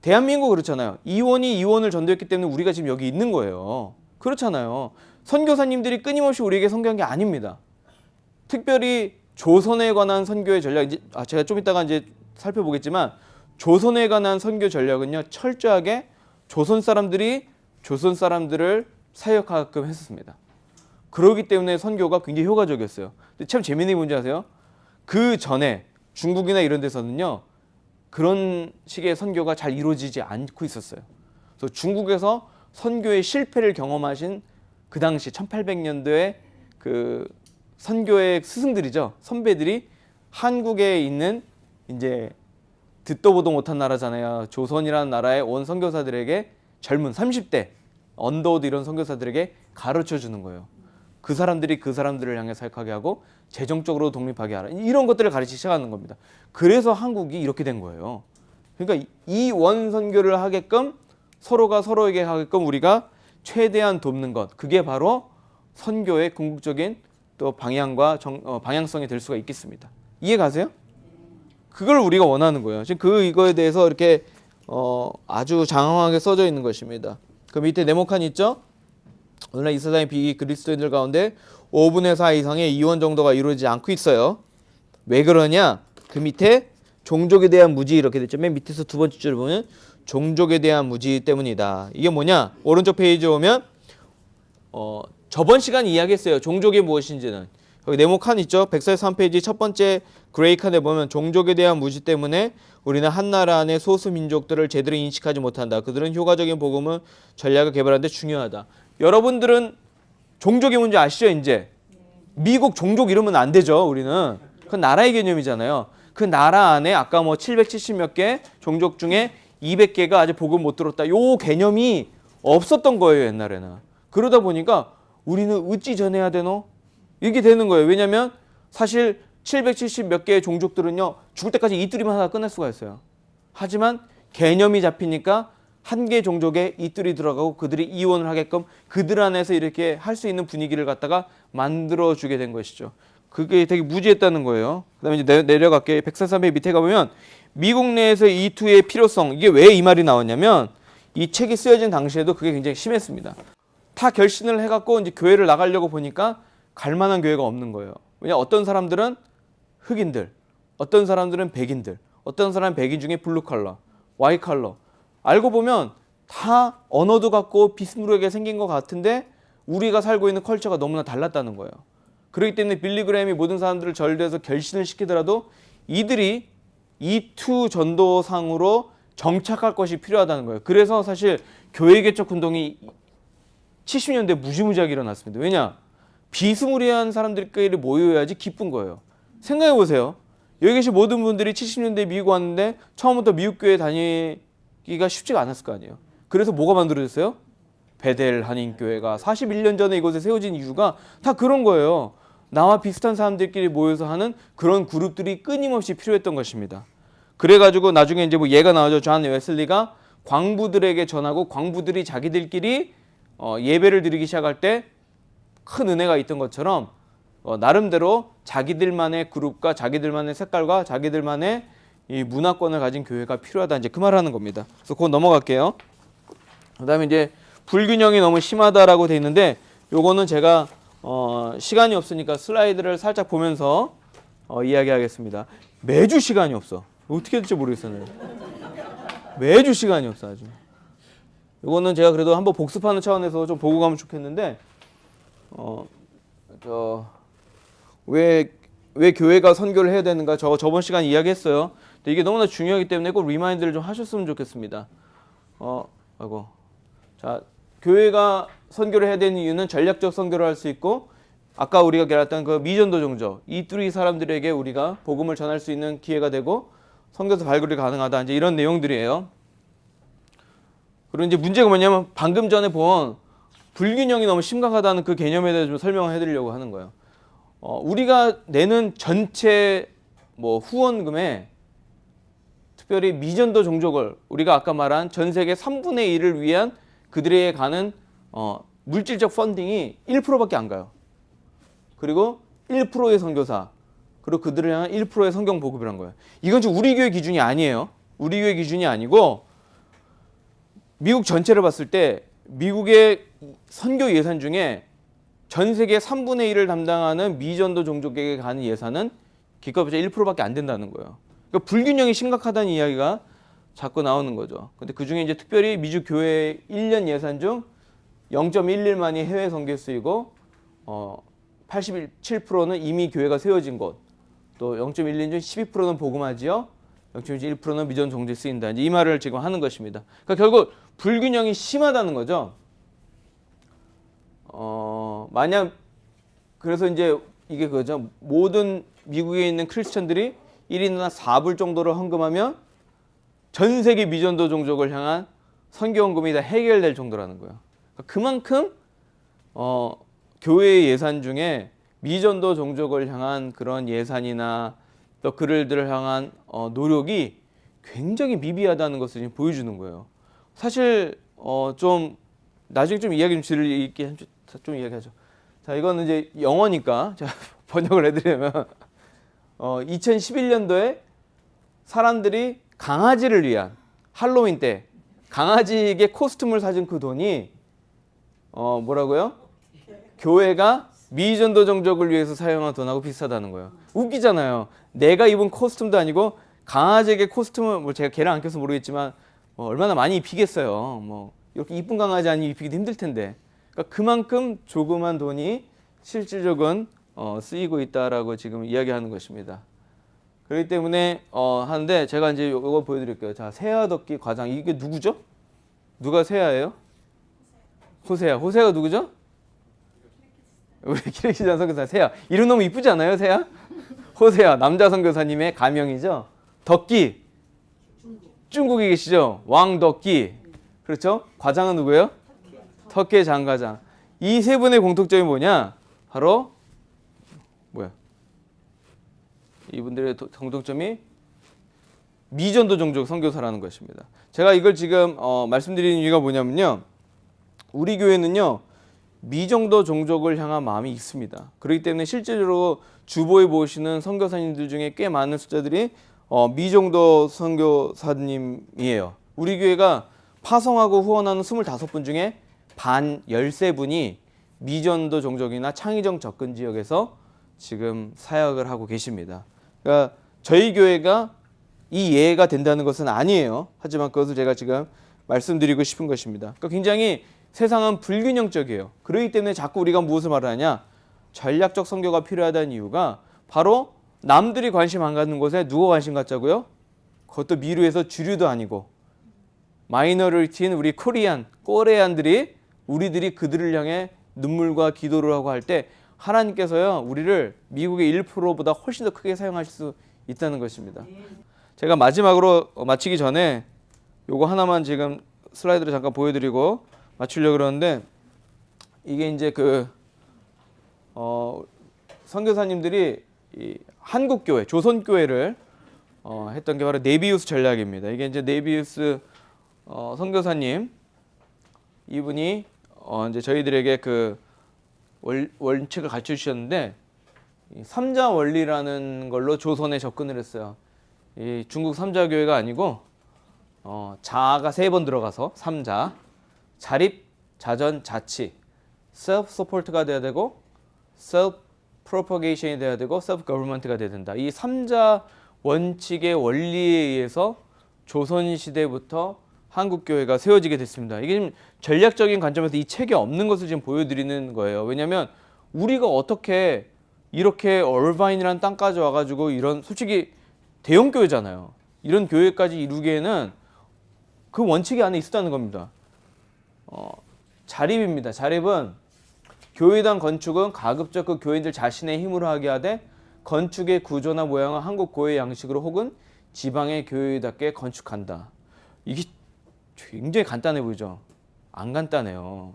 대한민국 그렇잖아요. 이원이 이원을 전도했기 때문에 우리가 지금 여기 있는 거예요. 그렇잖아요. 선교사님들이 끊임없이 우리에게 선교한 게 아닙니다. 특별히 조선에 관한 선교의 전략, 이제 제가 좀 이따가 이제 살펴보겠지만 조선에 관한 선교 전략은요, 철저하게 조선 사람들이 조선 사람들을 사역하게끔 했었습니다. 그렇기 때문에 선교가 굉장히 효과적이었어요. 근데 참 재미있는 게 뭔지 아세요? 그 전에 중국이나 이런 데서는요, 그런 식의 선교가 잘 이루어지지 않고 있었어요. 그래서 중국에서 선교의 실패를 경험하신 그 당시 1800년도에 그 선교의 스승들이죠. 선배들이 한국에 있는 이제 듣도 보도 못한 나라잖아요. 조선이라는 나라에 온 선교사들에게 젊은 30대 언더우드 이런 선교사들에게 가르쳐 주는 거예요. 그 사람들이 그 사람들을 향해 사역하게 하고 재정적으로 독립하게 하라. 이런 것들을 가르치기 시작하는 겁니다. 그래서 한국이 이렇게 된 거예요. 그러니까 이 원 선교를 하게끔 서로가 서로에게 하게끔 우리가 최대한 돕는 것. 그게 바로 선교의 궁극적인 또 방향과 방향성이 될 수가 있겠습니다. 이해 가세요? 그걸 우리가 원하는 거예요. 지금 이거에 대해서 이렇게 아주 장황하게 써져 있는 것입니다. 그 밑에 네모칸 있죠? 오늘날 이 세상의 비그리스도인들 가운데 5분의 4 이상의 이원 정도가 이루어지지 않고 있어요. 왜 그러냐? 그 밑에 종족에 대한 무지 이렇게 됐죠. 맨 밑에서 두 번째 줄을 보면 종족에 대한 무지 때문이다. 이게 뭐냐? 오른쪽 페이지에 오면 저번 시간에 이야기했어요. 종족이 무엇인지는. 여기 네모칸 있죠? 143페이지 첫 번째 그레이 칸에 보면 종족에 대한 무지 때문에 우리는 한 나라 안에 소수 민족들을 제대로 인식하지 못한다. 그들은 효과적인 복음을 전략을 개발하는 데 중요하다. 여러분들은 종족의 문제 아시죠? 이제 미국 종족 이러면 안 되죠. 우리는 그건 나라의 개념이잖아요. 그 나라 안에 아까 뭐 770 몇 개 종족 중에 200개가 아직 복음 못 들었다. 요 개념이 없었던 거예요. 옛날에는. 그러다 보니까 우리는 어찌 전해야 되노? 이게 되는 거예요. 왜냐하면 사실 770 몇 개의 종족들은요, 죽을 때까지 이뚜리만 하다가 끝날 수가 있어요. 하지만 개념이 잡히니까 한 개 종족에 이뚜리 들어가고 그들이 이원을 하게끔 그들 안에서 이렇게 할 수 있는 분위기를 갖다가 만들어주게 된 것이죠. 그게 되게 무지했다는 거예요. 그 다음에 이제 내려갈게요. 143회 밑에 가보면 미국 내에서 이투의 필요성, 이게 왜 이 말이 나왔냐면 이 책이 쓰여진 당시에도 그게 굉장히 심했습니다. 다 결신을 해갖고 이제 교회를 나가려고 보니까 갈 만한 교회가 없는 거예요. 왜냐 어떤 사람들은 흑인들, 어떤 사람들은 백인들, 어떤 사람은 백인 중에 블루 컬러, 와이 컬러. 알고 보면 다 언어도 같고 비스무리하게 생긴 것 같은데 우리가 살고 있는 컬처가 너무나 달랐다는 거예요. 그렇기 때문에 빌리 그레임이 모든 사람들을 절대해서 결신을 시키더라도 이들이 이투 전도상으로 정착할 것이 필요하다는 거예요. 그래서 사실 교회 개척 운동이 70년대 무지무지하게 일어났습니다. 왜냐? 비스무리한 사람들끼리 모여야지 기쁜 거예요. 생각해 보세요. 여기 계신 모든 분들이 70년대에 미국 왔는데 처음부터 미국 교회 다니기가 쉽지가 않았을 거 아니에요. 그래서 뭐가 만들어졌어요? 베델 한인교회가 41년 전에 이곳에 세워진 이유가 다 그런 거예요. 나와 비슷한 사람들끼리 모여서 하는 그런 그룹들이 끊임없이 필요했던 것입니다. 그래가지고 나중에 이제 뭐 얘가 나오죠. 존 웨슬리가 광부들에게 전하고 광부들이 자기들끼리 예배를 드리기 시작할 때 큰 은혜가 있던 것처럼 나름대로 자기들만의 그룹과 자기들만의 색깔과 자기들만의 이 문화권을 가진 교회가 필요하다. 이제 그 말하는 겁니다. 그래서 그건 넘어갈게요. 그다음에 이제 불균형이 너무 심하다라고 돼 있는데 요거는 제가 시간이 없으니까 슬라이드를 살짝 보면서 이야기하겠습니다. 매주 시간이 없어. 어떻게 될지 모르겠어요. 매주 시간이 없어 아주. 요거는 제가 그래도 한번 복습하는 차원에서 좀 보고 가면 좋겠는데 왜 교회가 선교를 해야 되는가 저번 시간에 이야기했어요. 근데 이게 너무나 중요하기 때문에 꼭 리마인드를 좀 하셨으면 좋겠습니다. 아이고 자, 교회가 선교를 해야 되는 이유는 전략적 선교를 할 수 있고 아까 우리가 말했던 그 미전도 종족 이 뚜리 사람들에게 우리가 복음을 전할 수 있는 기회가 되고 선교사 발굴이 가능하다. 이제 이런 내용들이에요. 그리고 이제 문제가 뭐냐면 방금 전에 본 불균형이 너무 심각하다는 그 개념에 대해서 좀 설명을 해드리려고 하는 거예요. 우리가 내는 전체 뭐 후원금에 특별히 미전도 종족을 우리가 아까 말한 전 세계 3분의 1을 위한 그들에게 가는 물질적 펀딩이 1%밖에 안 가요. 그리고 1%의 선교사 그리고 그들을 향한 1%의 성경 보급이란 거예요. 이건 지금 우리 교회 기준이 아니에요. 우리 교회 기준이 아니고 미국 전체를 봤을 때 미국의 선교 예산 중에 전 세계 3분의 1을 담당하는 미전도 종족에게 가는 예산은 기껏해서 1%밖에 안 된다는 거예요. 그러니까 불균형이 심각하다는 이야기가 자꾸 나오는 거죠. 근데 그 중에 이제 특별히 미주 교회 1년 예산 중 0.11만이 해외 선교에 쓰이고 87%는 이미 교회가 세워진 곳, 또 0.12중 12%는 복음화지요, 0.1%는 미전 종족에 쓰인다. 이제 이 말을 지금 하는 것입니다. 그러니까 결국 불균형이 심하다는 거죠. 만약 그래서 이제 이게 그거죠. 모든 미국에 있는 크리스천들이 1인당 4불 정도를 헌금하면 전 세계 미전도 종족을 향한 선교헌금이 다 해결될 정도라는 거예요. 그만큼 교회의 예산 중에 미전도 종족을 향한 그런 예산이나 또 그들을 향한 노력이 굉장히 미비하다는 것을 지금 보여주는 거예요. 사실 좀 나중에 좀 이야기 좀 이야기하죠. 자, 이거는 이제 영어니까 제가 번역을 해드리면 2011년도에 사람들이 강아지를 위한 할로윈 때 강아지에게 코스튬을 사준 그 돈이 뭐라고요? 교회가 미전도 종족을 위해서 사용한 돈하고 비슷하다는 거예요. 웃기잖아요. 내가 입은 코스튬도 아니고 강아지에게 코스튬을 뭐 제가 걔랑 안 껴서 모르겠지만 뭐 얼마나 많이 입히겠어요. 뭐 이렇게 이쁜 강아지 아니 입히기도 힘들 텐데. 그러니까 그만큼 조그만 돈이 실질적인 쓰이고 있다라고 지금 이야기하는 것입니다. 그렇기 때문에 하는데 제가 이제 이거 보여드릴게요. 자, 세아덮기 과장 이게 누구죠? 누가 세아예요? 호세아. 호세아가 누구죠? 우리 기레기장 선교사 세아. 이름 너무 이쁘지 않아요, 세아? 호세아 남자 선교사님의 가명이죠. 덕기 중국에 계시죠. 왕덕기. 그렇죠? 과장은 누구예요? 터키의 장과장. 이 세 분의 공통점이 뭐냐? 바로 뭐야? 이분들의 공통점이 미전도 종족 선교사라는 것입니다. 제가 이걸 지금 말씀드리는 이유가 뭐냐면요. 우리 교회는요. 미전도 종족을 향한 마음이 있습니다. 그렇기 때문에 실제로 주보에 보시는 선교사님들 중에 꽤 많은 숫자들이 미전도 선교사님이에요. 우리 교회가 파송하고 후원하는 25분 중에 반 13분이 미전도 종족이나 창의적 접근 지역에서 지금 사역을 하고 계십니다. 그러니까 저희 교회가 이 예가 된다는 것은 아니에요. 하지만 그것을 제가 지금 말씀드리고 싶은 것입니다. 그러니까 굉장히 세상은 불균형적이에요. 그렇기 때문에 자꾸 우리가 무엇을 말하냐? 전략적 선교가 필요하다는 이유가 바로 남들이 관심 안 갖는 곳에 누가 관심 갖자고요? 그것도 미루에서 주류도 아니고 마이너리티인 우리 코레안들이 우리들이 그들을 향해 눈물과 기도를 하고 할 때 하나님께서요 우리를 미국의 1%보다 훨씬 더 크게 사용하실 수 있다는 것입니다. 제가 마지막으로 마치기 전에 요거 하나만 지금 슬라이드로 잠깐 보여드리고 마치려고 그러는데 이게 이제 선교사님들이 이 한국교회, 조선교회를 했던 게 바로 네비우스 전략입니다. 이게 이제 네비우스 선교사님 이분이 이제 저희들에게 그 원칙을 가르쳐 주셨는데 삼자 원리라는 걸로 조선에 접근을 했어요. 이 중국 삼자 교회가 아니고 자아가 3번 들어가서 삼자, 자립, 자전, 자치, self support가 돼야 되고 self propagation이 돼야 되고 self government가 돼야 된다. 이 삼자 원칙의 원리에 의해서 조선 시대부터 한국 교회가 세워지게 됐습니다. 이게 지금 전략적인 관점에서 이 책에 없는 것을 지금 보여드리는 거예요. 왜냐하면 우리가 어떻게 이렇게 얼바인이라는 땅까지 와가지고 이런 솔직히 대형 교회잖아요. 이런 교회까지 이루기에는 그 원칙이 안에 있었다는 겁니다. 자립입니다. 자립은 교회당 건축은 가급적 그 교인들 자신의 힘으로 하게 하되 건축의 구조나 모양은 한국 고유 양식으로 혹은 지방의 교회답게 건축한다. 이게 굉장히 간단해 보이죠? 안 간단해요.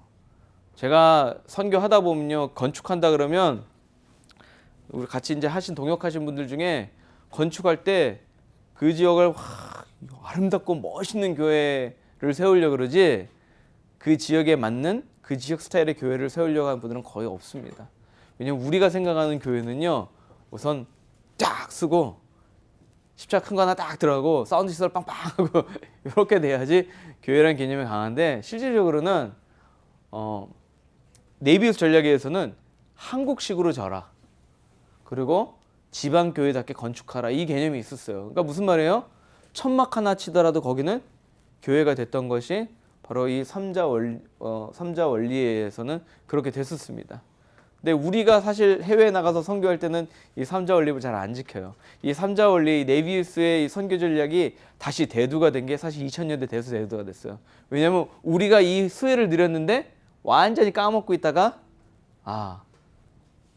제가 선교하다 보면요, 건축한다 그러면 우리 같이 이제 동역하신 분들 중에 건축할 때 그 지역을 아름답고 멋있는 교회를 세우려고 그러지 그 지역에 맞는 그 지역 스타일의 교회를 세우려고 하는 분들은 거의 없습니다. 왜냐면 우리가 생각하는 교회는요, 우선 쫙 쓰고 십자가 큰 거 하나 딱 들어가고 사운드 시설 빵빵하고 이렇게 돼야지 교회라는 개념이 강한데, 실질적으로는 네비우스 전략에서는 한국식으로 져라, 그리고 지방 교회답게 건축하라, 이 개념이 있었어요. 그러니까 무슨 말이에요? 천막 하나 치더라도 거기는 교회가 됐던 것이 바로 이 삼자 원리에서는 그렇게 됐었습니다. 근데 우리가 사실 해외에 나가서 선교할 때는 이 삼자 원리를 잘 안 지켜요. 이 삼자 원리, 네비우스의 이 선교 전략이 다시 대두가 된 게 사실 2000년대 돼서 대두가 됐어요. 왜냐하면 우리가 이 수혜를 누렸는데 완전히 까먹고 있다가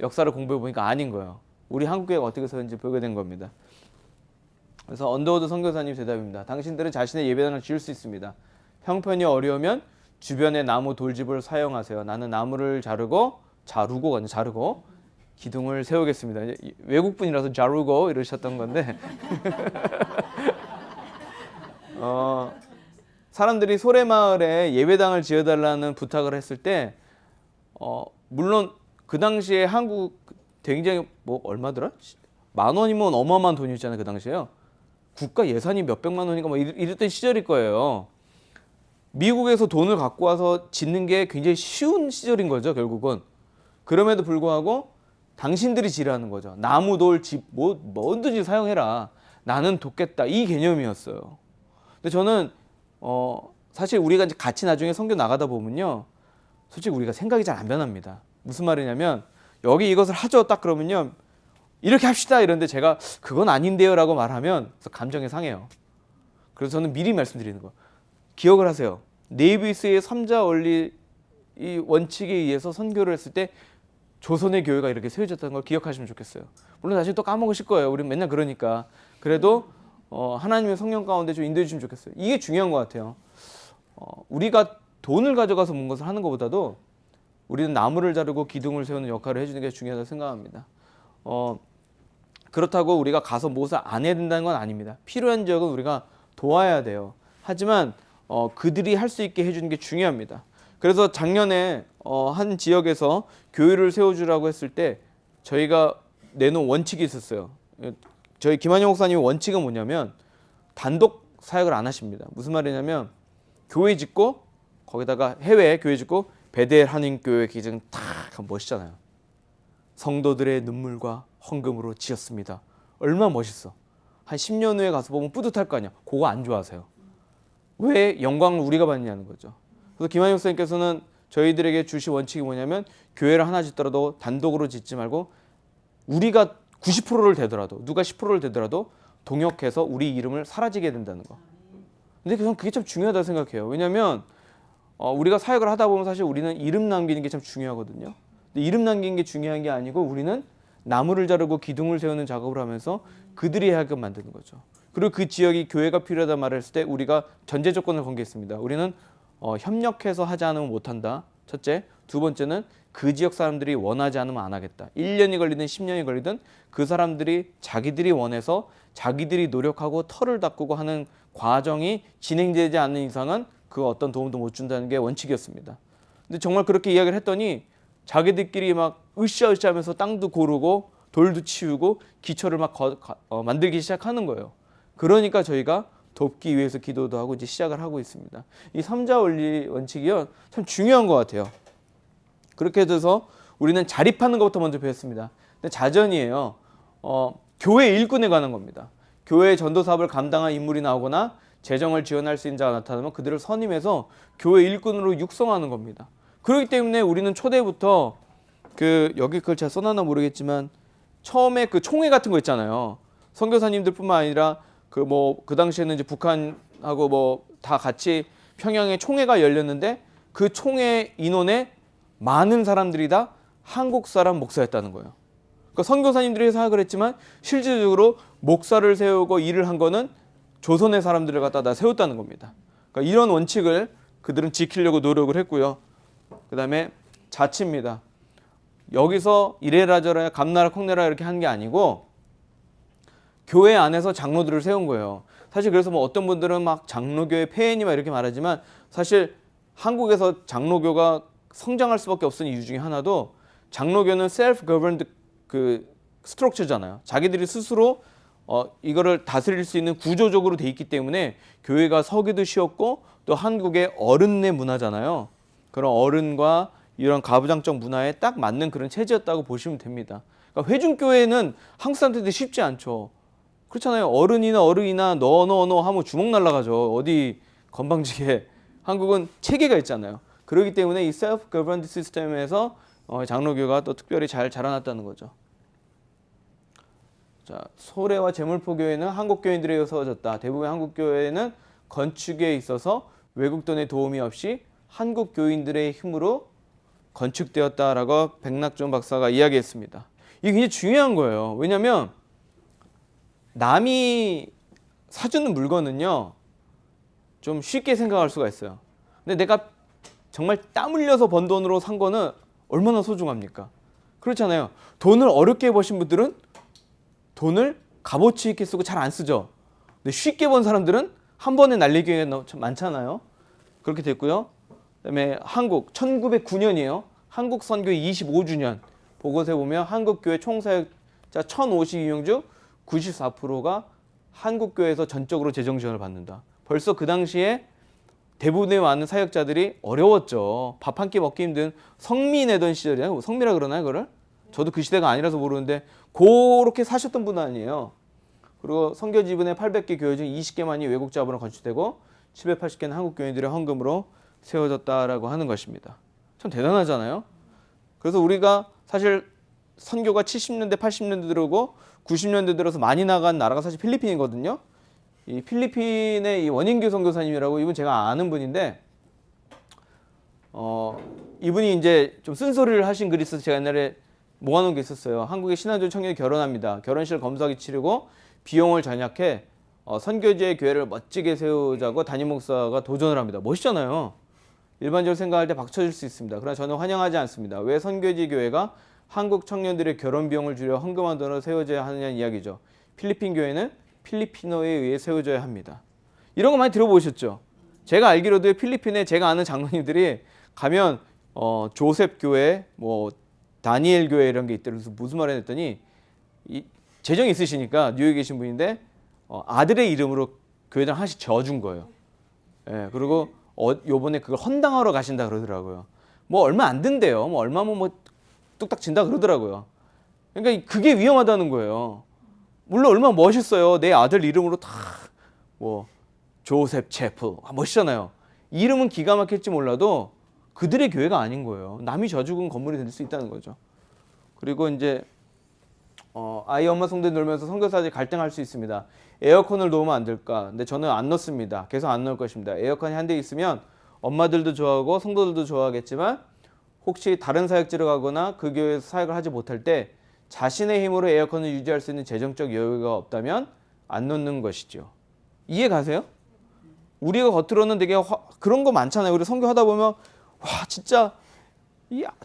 역사를 공부해 보니까 아닌 거예요. 우리 한국교회가 어떻게 서는지 보게 된 겁니다. 그래서 언더우드 선교사님 대답입니다. 당신들은 자신의 예배당을 지을 수 있습니다. 형편이 어려우면 주변의 나무 돌집을 사용하세요. 나는 나무를 자르고 기둥을 세우겠습니다. 외국분이라서 자르고 이러셨던 건데 사람들이 소래마을에 예배당을 지어달라는 부탁을 했을 때 물론 그 당시에 한국 굉장히 얼마더라? 10,000원이면 어마어마한 돈이었잖아요. 그 당시에요. 국가 예산이 몇백만 원인가 이랬던 시절일 거예요. 미국에서 돈을 갖고 와서 짓는 게 굉장히 쉬운 시절인 거죠, 결국은. 그럼에도 불구하고 당신들이 지라는 거죠. 나무, 돌, 집, 뭐든지 사용해라. 나는 돕겠다. 이 개념이었어요. 근데 저는 사실 우리가 이제 같이 나중에 선교 나가다 보면요, 솔직히 우리가 생각이 잘 안 변합니다. 무슨 말이냐면, 여기 이것을 하죠, 딱 그러면요, 이렇게 합시다 이런데 제가 그건 아닌데요 라고 말하면 감정이 상해요. 그래서 저는 미리 말씀드리는 거, 기억을 하세요. 네비우스의 삼자 원리 이 원칙에 의해서 선교를 했을 때 조선의 교회가 이렇게 세워졌다는 걸 기억하시면 좋겠어요. 물론 나중에 또 까먹으실 거예요. 우리 맨날 그러니까. 그래도 하나님의 성령 가운데 좀 인도해 주시면 좋겠어요. 이게 중요한 것 같아요. 우리가 돈을 가져가서 뭔 것을 하는 것보다도 우리는 나무를 자르고 기둥을 세우는 역할을 해주는 게 중요하다고 생각합니다. 그렇다고 우리가 가서 무엇을 안 해야 된다는 건 아닙니다. 필요한 지역은 우리가 도와야 돼요. 하지만 그들이 할 수 있게 해주는 게 중요합니다. 그래서 작년에 한 지역에서 교회를 세워주라고 했을 때 저희가 내놓은 원칙이 있었어요. 저희 김한영 목사님의 원칙은 뭐냐면 단독 사역을 안 하십니다. 무슨 말이냐면 교회 짓고 거기다가 해외에 교회 짓고 베델 한인교회 기증 탁 멋있잖아요. 성도들의 눈물과 헌금으로 지었습니다. 얼마나 멋있어. 한 10년 후에 가서 보면 뿌듯할 거 아니야. 그거 안 좋아하세요. 왜 영광을 우리가 받느냐는 거죠. 그래서 김한영 목사님께서는 저희들에게 주신 원칙이 뭐냐면 교회를 하나 짓더라도 단독으로 짓지 말고 우리가 90%를 대더라도 누가 10%를 대더라도 동역해서 우리 이름을 사라지게 된다는 거. 근데 저는 그게 참 중요하다고 생각해요. 왜냐하면 우리가 사역을 하다 보면 사실 우리는 이름 남기는 게 참 중요하거든요. 근데 이름 남기는 게 중요한 게 아니고 우리는 나무를 자르고 기둥을 세우는 작업을 하면서 그들이 하게끔 만드는 거죠. 그리고 그 지역이 교회가 필요하다 말을 했을 때 우리가 전제 조건을 건 게 있습니다. 우리는 협력해서 하지 않으면 못한다. 첫째. 두 번째는 그 지역 사람들이 원하지 않으면 안 하겠다. 1년이 걸리든 10년이 걸리든 그 사람들이 자기들이 원해서 자기들이 노력하고 털을 닦고 하는 과정이 진행되지 않는 이상은 그 어떤 도움도 못 준다는 게 원칙이었습니다. 근데 정말 그렇게 이야기를 했더니 자기들끼리 막 으쌰으쌰 하면서 땅도 고르고 돌도 치우고 기초를 막 만들기 시작하는 거예요. 그러니까 저희가 돕기 위해서 기도도 하고 이제 시작을 하고 있습니다. 이 삼자 원리 원칙이요, 참 중요한 것 같아요. 그렇게 돼서 우리는 자립하는 것부터 먼저 배웠습니다. 근데 자전이에요. 교회 일꾼에 관한 겁니다. 교회 전도 사업을 감당한 인물이 나오거나 재정을 지원할 수 있는 자가 나타나면 그들을 선임해서 교회 일꾼으로 육성하는 겁니다. 그렇기 때문에 우리는 초대부터 여기 그걸 제가 써놨나 모르겠지만 처음에 그 총회 같은 거 있잖아요. 선교사님들뿐만 아니라 그 당시에는 이제 북한하고 다 같이 평양에 총회가 열렸는데 그 총회 인원의 많은 사람들이 다 한국 사람 목사였다는 거예요. 그러니까 선교사님들이 사역을 했지만 실질적으로 목사를 세우고 일을 한 거는 조선의 사람들을 갖다 다 세웠다는 겁니다. 그러니까 이런 원칙을 그들은 지키려고 노력을 했고요. 그 다음에 자치입니다. 여기서 이래라 저래라 감나라 콩나라 이렇게 하는 게 아니고 교회 안에서 장로들을 세운 거예요. 사실 그래서 뭐 어떤 분들은 막 장로교의 폐해니 막 이렇게 말하지만 사실 한국에서 장로교가 성장할 수밖에 없는 이유 중에 하나도 장로교는 self-governed 그 스트럭처잖아요. 자기들이 스스로 이거를 다스릴 수 있는 구조적으로 돼 있기 때문에 교회가 서기도 쉬웠고 또 한국의 어른의 문화잖아요. 그런 어른과 이런 가부장적 문화에 딱 맞는 그런 체제였다고 보시면 됩니다. 그러니까 회중교회는 한국 사람들한테 쉽지 않죠. 그렇잖아요. 어른이나 너 하면 주먹 날라가죠. 어디 건방지게. 한국은 체계가 있잖아요. 그렇기 때문에 이 self-governed 시스템에서 장로교가 또 특별히 잘 자라났다는 거죠. 자, 소래와 제물포교회는 한국 교인들에 세워졌다. 대부분 한국 교회는 건축에 있어서 외국 돈의 도움이 없이 한국 교인들의 힘으로 건축되었다라고 백낙준 박사가 이야기했습니다. 이게 굉장히 중요한 거예요. 왜냐하면 남이 사주는 물건은요 좀 쉽게 생각할 수가 있어요. 근데 내가 정말 땀 흘려서 번 돈으로 산 거는 얼마나 소중합니까? 그렇잖아요. 돈을 어렵게 버신 분들은 돈을 값어치 있게 쓰고 잘 안 쓰죠. 근데 쉽게 번 사람들은 한 번에 날리기가 많잖아요. 그렇게 됐고요. 그다음에 한국 1909년이에요. 한국 선교 25주년 보고서에 보면 한국 교회 총사역자 1052명 중 94%가 한국 교회에서 전적으로 재정 지원을 받는다. 벌써 그 당시에 대부분의 많은 사역자들이 어려웠죠. 밥 한 끼 먹기 힘든 성미 내던 시절이야. 성미라 그러나요, 그걸? 저도 그 시대가 아니라서 모르는데 그렇게 사셨던 분 아니에요. 그리고 선교 지분의 800개 교회 중 20개만이 외국 자본으로 건축되고 780개는 한국 교인들의 헌금으로 세워졌다라고 하는 것입니다. 참 대단하잖아요. 그래서 우리가 사실 선교가 70년대, 80년대 들어오고 90년대 들어서 많이 나간 나라가 사실 필리핀이거든요. 이 필리핀의 이 원인규 선교사님이라고 이분 제가 아는 분인데 이분이 이제 좀 쓴소리를 하신 글이 있어서 제가 옛날에 모아놓은 게 있었어요. 한국의 신앙적 청년이 결혼합니다. 결혼식을 검소하게 치르고 비용을 절약해 선교지의 교회를 멋지게 세우자고 담임 목사가 도전을 합니다. 멋있잖아요. 일반적으로 생각할 때 박쳐줄 수 있습니다. 그러나 저는 환영하지 않습니다. 왜 선교지 교회가 한국 청년들의 결혼 비용을 줄여 헌금한 돈으로 세워져야 하느냐는 이야기죠. 필리핀 교회는 필리피노에 의해 세워져야 합니다. 이런 거 많이 들어보셨죠? 제가 알기로도 필리핀에 제가 아는 장로님들이 가면 조셉 교회, 뭐 다니엘 교회 이런 게 있더라고요. 무슨 말을 했더니 재정이 있으시니까 뉴욕에 계신 분인데 아들의 이름으로 교회당 하나씩 지어준 거예요. 예, 그리고 요번에 그걸 헌당하러 가신다 그러더라고요. 뭐 얼마 안 든대요. 뭐 얼마면 뭐 뚝딱 진다 그러더라고요. 그러니까 그게 위험하다는 거예요. 물론 얼마나 멋있어요. 내 아들 이름으로 다 뭐 조셉 채플 멋있잖아요. 이름은 기가 막힐지 몰라도 그들의 교회가 아닌 거예요. 남이 져죽은 건물이 될 수 있다는 거죠. 그리고 이제 아이 엄마 성도에 놀면서 선교사들이 갈등할 수 있습니다. 에어컨을 놓으면 안 될까? 근데 저는 안 넣습니다. 계속 안 넣을 것입니다. 에어컨이 한 대 있으면 엄마들도 좋아하고 성도들도 좋아하겠지만 혹시 다른 사역지를 가거나 그 교회에서 사역을 하지 못할 때 자신의 힘으로 에어컨을 유지할 수 있는 재정적 여유가 없다면 안 놓는 것이죠. 이해 가세요? 우리가 겉으로는 되게 그런 거 많잖아요. 우리 선교하다 보면 와 진짜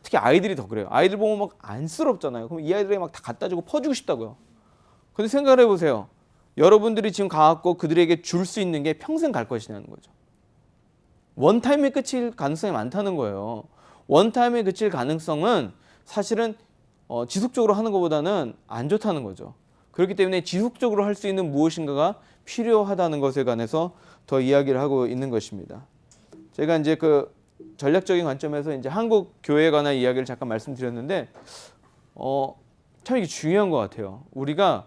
특히 아이들이 더 그래요. 아이들 보면 막 안쓰럽잖아요. 그럼 이 아이들에게 막 다 갖다 주고 퍼주고 싶다고요. 근데 생각을 해보세요. 여러분들이 지금 가갖고 그들에게 줄 수 있는 게 평생 갈 것이냐는 거죠. 원타임에 그칠 가능성이 많다는 거예요. 원타임에 그칠 가능성은 사실은 지속적으로 하는 것보다는 안 좋다는 거죠. 그렇기 때문에 지속적으로 할 수 있는 무엇인가가 필요하다는 것에 관해서 더 이야기를 하고 있는 것입니다. 제가 이제 그 전략적인 관점에서 이제 한국 교회에 관한 이야기를 잠깐 말씀드렸는데 참 이게 중요한 것 같아요. 우리가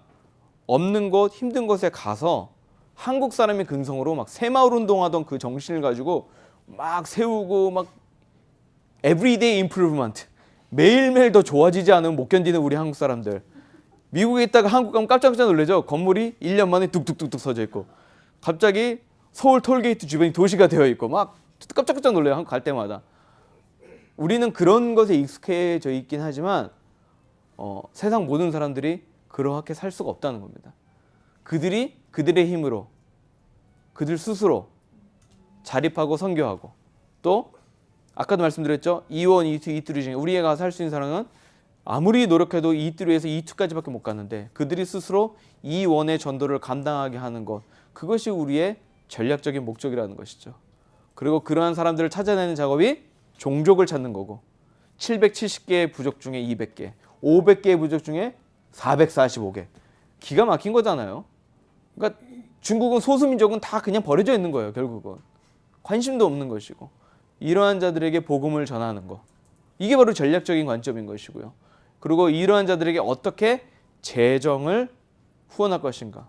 없는 곳, 힘든 곳에 가서 한국 사람의 근성으로 막 새마을 운동하던 그 정신을 가지고 막 세우고 막 everyday improvement 매일매일 더 좋아지지 않으면 못 견디는 우리 한국 사람들. 미국에 있다가 한국 가면 깜짝깜짝 놀라죠. 건물이 1년 만에 뚝뚝뚝뚝 서져 있고 갑자기 서울 톨게이트 주변이 도시가 되어 있고 막 깜짝깜짝 놀라요. 한국 갈 때마다. 우리는 그런 것에 익숙해져 있긴 하지만 세상 모든 사람들이 그렇게 살 수가 없다는 겁니다. 그들이 그들의 힘으로 그들 스스로 자립하고 선교하고 또 아까도 말씀드렸죠. 이원, 이투, 이투리 중에 우리 애가 살 수 있는 사람은 아무리 노력해도 이투리에서 이투까지밖에 못 가는데 그들이 스스로 이원의 전도를 감당하게 하는 것, 그것이 우리의 전략적인 목적이라는 것이죠. 그리고 그러한 사람들을 찾아내는 작업이 종족을 찾는 거고 770개의 부족 중에 200개, 500개의 부족 중에 445개. 기가 막힌 거잖아요. 그러니까 중국은 소수민족은 다 그냥 버려져 있는 거예요. 결국은 관심도 없는 것이고 이러한 자들에게 복음을 전하는 거, 이게 바로 전략적인 관점인 것이고요. 그리고 이러한 자들에게 어떻게 재정을 후원할 것인가.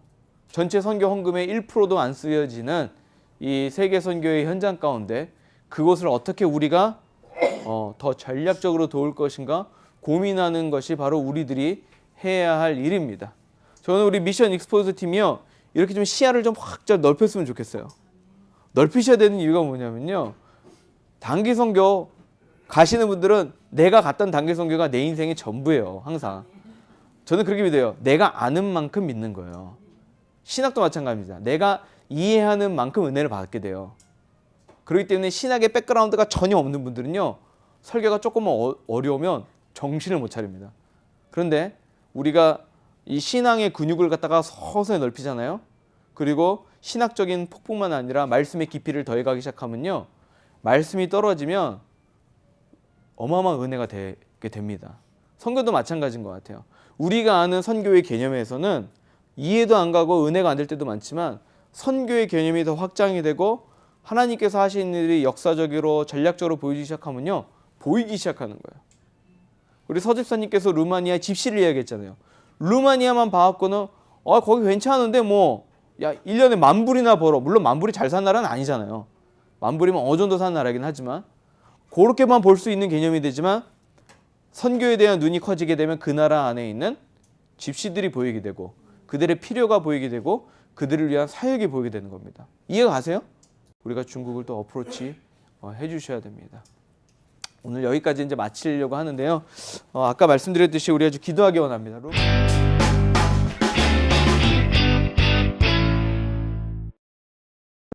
전체 선교 헌금의 1%도 안 쓰여지는 이 세계 선교의 현장 가운데 그것을 어떻게 우리가 더 전략적으로 도울 것인가 고민하는 것이 바로 우리들이 해야 할 일입니다. 저는 우리 미션 익스포즈 팀이요, 이렇게 좀 시야를 좀 확 넓혔으면 좋겠어요. 넓히셔야 되는 이유가 뭐냐면요, 단기 선교 가시는 분들은 내가 갔던 단기 선교가 내 인생의 전부예요. 항상 저는 그렇게 믿어요. 내가 아는 만큼 믿는 거예요. 신학도 마찬가지입니다. 내가 이해하는 만큼 은혜를 받게 돼요. 그렇기 때문에 신학의 백그라운드가 전혀 없는 분들은요, 설교가 조금만 어려우면 정신을 못 차립니다. 그런데 우리가 이 신앙의 근육을 갖다가 서서히 넓히잖아요. 그리고 신학적인 폭풍만 아니라 말씀의 깊이를 더해가기 시작하면요, 말씀이 떨어지면 어마어마한 은혜가 되게 됩니다. 선교도 마찬가지인 것 같아요. 우리가 아는 선교의 개념에서는 이해도 안 가고 은혜가 안 될 때도 많지만 선교의 개념이 더 확장이 되고 하나님께서 하시는 일이 역사적으로 전략적으로 보이기 시작하면요, 보이기 시작하는 거예요. 우리 서집사님께서 루마니아 집시를 이야기했잖아요. 루마니아만 봐갖고는 거기 괜찮은데 뭐 야 1년에 10,000불이나 벌어. 물론 10,000불이 잘 사는 나라는 아니잖아요. 10,000불이면 어느 정도 사는 나라긴 하지만 그렇게만 볼 수 있는 개념이 되지만 선교에 대한 눈이 커지게 되면 그 나라 안에 있는 집시들이 보이게 되고 그들의 필요가 보이게 되고 그들을 위한 사역이 보이게 되는 겁니다. 이해가 가세요? 우리가 중국을 또 어프로치 해주셔야 됩니다. 오늘 여기까지 이제 마치려고 하는데요. 아까 말씀드렸듯이 우리 아주 기도하기 원합니다.